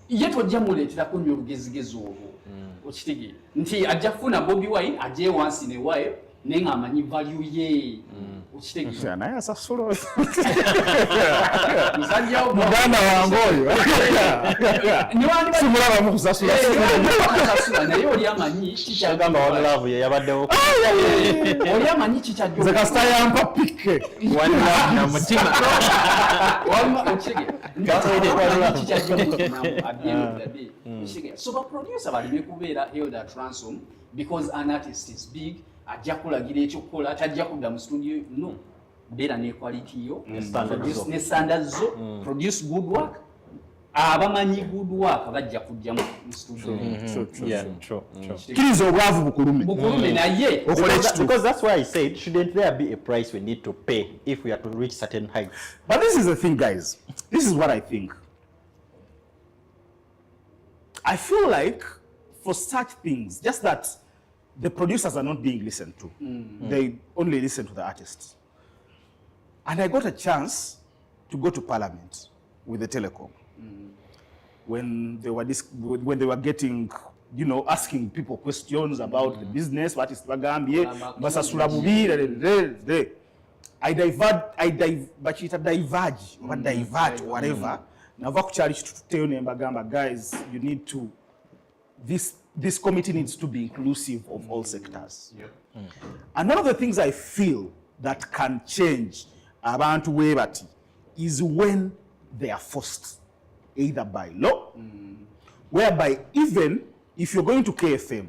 Speaker 2: ye tojja muleeterako nnyo olugezigezi olwo okitegeera nti ajja kufuna Bobi Wine ajje once in a while naye ng'amanyi value ye okitegeera.
Speaker 5: Naye asasula
Speaker 2: Musajja wo
Speaker 5: muganda wange oyo. Simulaba mu kusasula.
Speaker 2: naye oli amanyi
Speaker 1: Agamba One Love ye yabaddewo.
Speaker 2: oli amanyi kikyajja
Speaker 5: nze kasita yampa pike.
Speaker 4: One love na mutima.
Speaker 2: So the producer balime kubeera held at ransom because an artist is big ajja kulagira ekyokukola tajja kudda mu studio. No, beera ne quality yo ne standards zo produce good work. Abamanyi good work bajja kujja mu studio.
Speaker 1: Yeah, true.
Speaker 5: Kiriza obwavu bukulume.
Speaker 2: Naye
Speaker 1: Because that's why I said, shouldn't there be a price we need to pay if we are to reach certain heights?
Speaker 5: But this is the thing, guys. This is what I think. I feel like for such things, just that the producers are not being listened to. They only listen to the artists. And I got a chance to go to Parliament with the telecom when they were getting, you know, asking people questions about the business, what is Bagambie, basasula bubi, I divert, whatever. Nava kuchali tuteyo ne mbagamba, guys, you need to, this committee needs to be inclusive of all sectors. And one of the things I feel that can change abantu webati is when they are forced, either by law, whereby even if you're going to KFM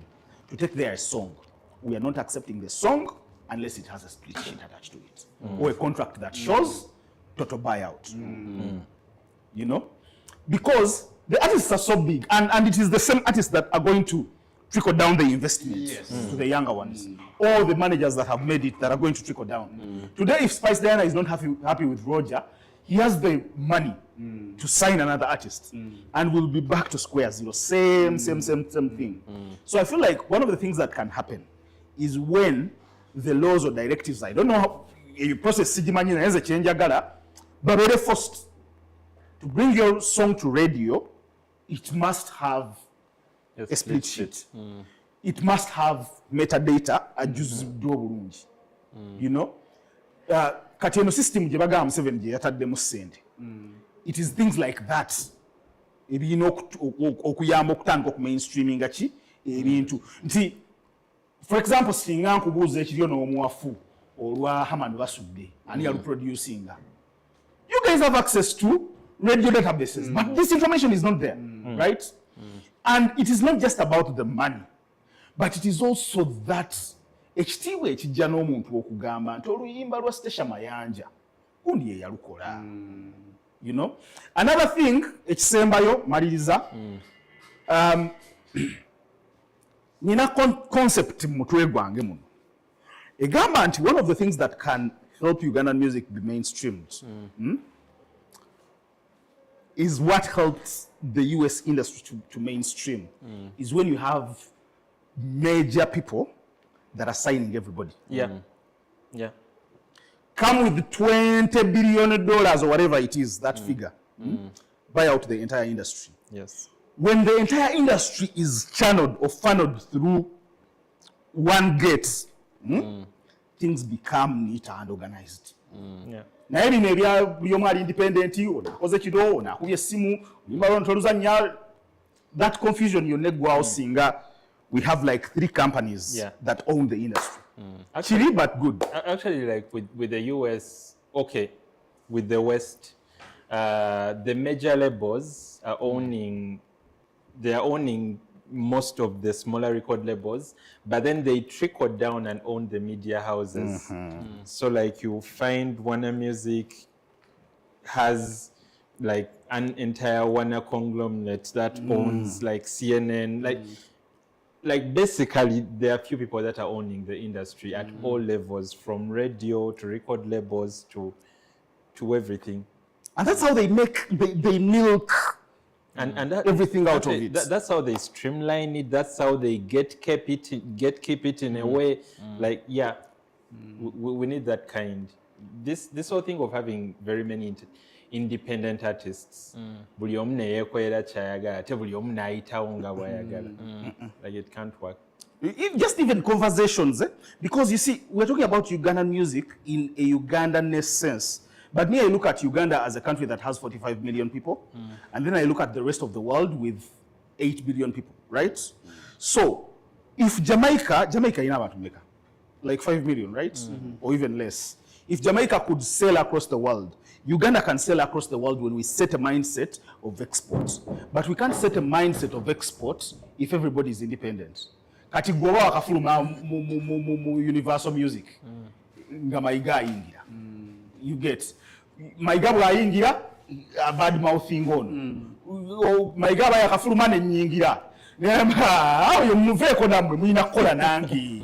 Speaker 5: to take their song, we are not accepting the song unless it has a split sheet attached to it, or a contract that shows total buyout. You know, because the artists are so big, and it is the same artists that are going to trickle down the investment to the younger ones, or the managers that have made it that are going to trickle down. Today, if Spice Diana is not happy with Roger, he has the money to sign another artist, and we'll be back to square zero. Same thing. So I feel like one of the things that can happen is when the laws or directives, I don't know how you process Sijimanyi as a change agala, but very first to bring your song to radio, it must have a split sheet. It must have metadata ajuziddwa bulungi. you know. Kati eno system gye bagamba Museveni gye yataddemu ssente. It is things like that. Ebirina okuyamba okutandika okumainstreaminga ki ebintu. Nti, for example, singa nkubuuza ekiryo n'omuwafu olwa Hamani Basudde ani yaluproducinga. You guys have access to radio databases, but this information is not there, right? And it is not just about the money, but it is also that ekitiibwa ekijja n'omuntu okugamba nti oluyimba lwa Stesha Mayanja gundi ye yalukola. You know? Another thing, ekisembayo maliriza, nina concept mu mutwe gwange muno. Egamba nti one of the things that can help Ugandan music be mainstreamed is what helped the US industry to mainstream, is when you have major people that are signing everybody.
Speaker 4: Yeah. Yeah.
Speaker 5: Come with $20 billion or whatever it is, that figure, buy out the entire industry.
Speaker 4: Yes.
Speaker 5: When the entire industry is channeled or funneled through one gate, things become neat and organized.
Speaker 4: Yeah.
Speaker 5: Naye bino ebya buli omu ali independent, onakoze kiro, onakubye essimu, oluyimba toluzannya, that confusion yonna eggwawo singa we have like 3 companies that own the industry. Actually, but good.
Speaker 4: Actually, like with the US, okay, with the West, the major labels are owning, they are owning most of the smaller record labels, but then they trickle down and own the media houses. So like you find Warner Music has like an entire Warner conglomerate that owns like CNN, like basically there are few people that are owning the industry at all levels, from radio to record labels to everything.
Speaker 5: And that's how they make, they milk
Speaker 4: And that,
Speaker 5: everything out of
Speaker 4: actually,
Speaker 5: it.
Speaker 4: That's how they streamline it. That's how they keep it in a way. Like, yeah, we need that kind. This whole thing of having very many independent artists. Buli omu ne yeekolera ky'ayagala, ate buli omu n'ayitawo nga bw'ayagala. Like, it can't work.
Speaker 5: Just even conversations, because you see, we're talking about Ugandan music in a Ugandan sense. But me, I look at Uganda as a country that has 45 million people, and then I look at the rest of the world with 8 billion people, right? So, if Jamaica you know about Jamaica, like 5 million, right? Or even less. If Jamaica could sell across the world, Uganda can sell across the world when we set a mindset of export. But we can't set a mindset of export if everybody is independent. Kati gwoba wakafuluma mu universal music, nga Maiga ayingira. You get Maiga bwayingira bad mouthing on. Maiga yakafuluma ne nyingira. Ayo muveeko namwe mulina kukola nange.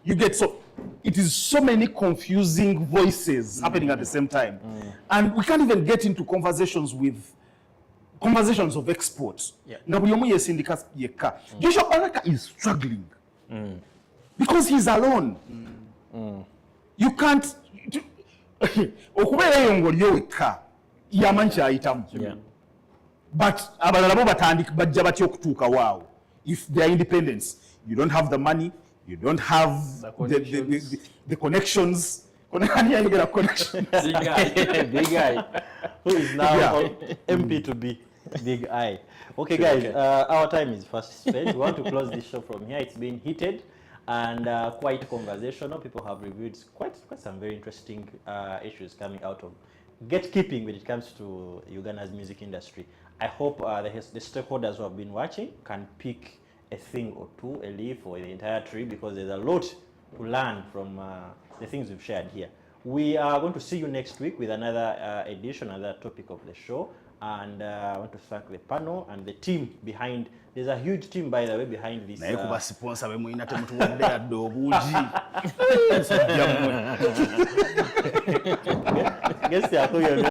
Speaker 5: You get, so it is so many confusing voices happening at the same time. And we can't even get into conversations of export. Nga buli omu yesindika yekka. Joshua Baraka is struggling because he's alone. You can't okubeerayo ng'olyo wekka yamanyi kyayitamu. But abalala bo batandika bajja batya okutuuka waawo. If they are independents, you don't have the money, you don't have the connections. Connections.
Speaker 1: Big guy. Who is now MP to be Big I. Okay, guys, our time is fast spent. We want to close this show from here. It's been heated and quite conversational. People have reviewed quite some very interesting issues coming out of gatekeeping when it comes to Uganda's music industry. I hope the stakeholders who have been watching can pick a thing or two, a leaf or the entire tree, because there's a lot to learn from the things we've shared here. We are going to see you next week with another edition, another topic of the show. And I want to thank the panel and the team behind. There's a huge team, by the way, behind this. Guess they are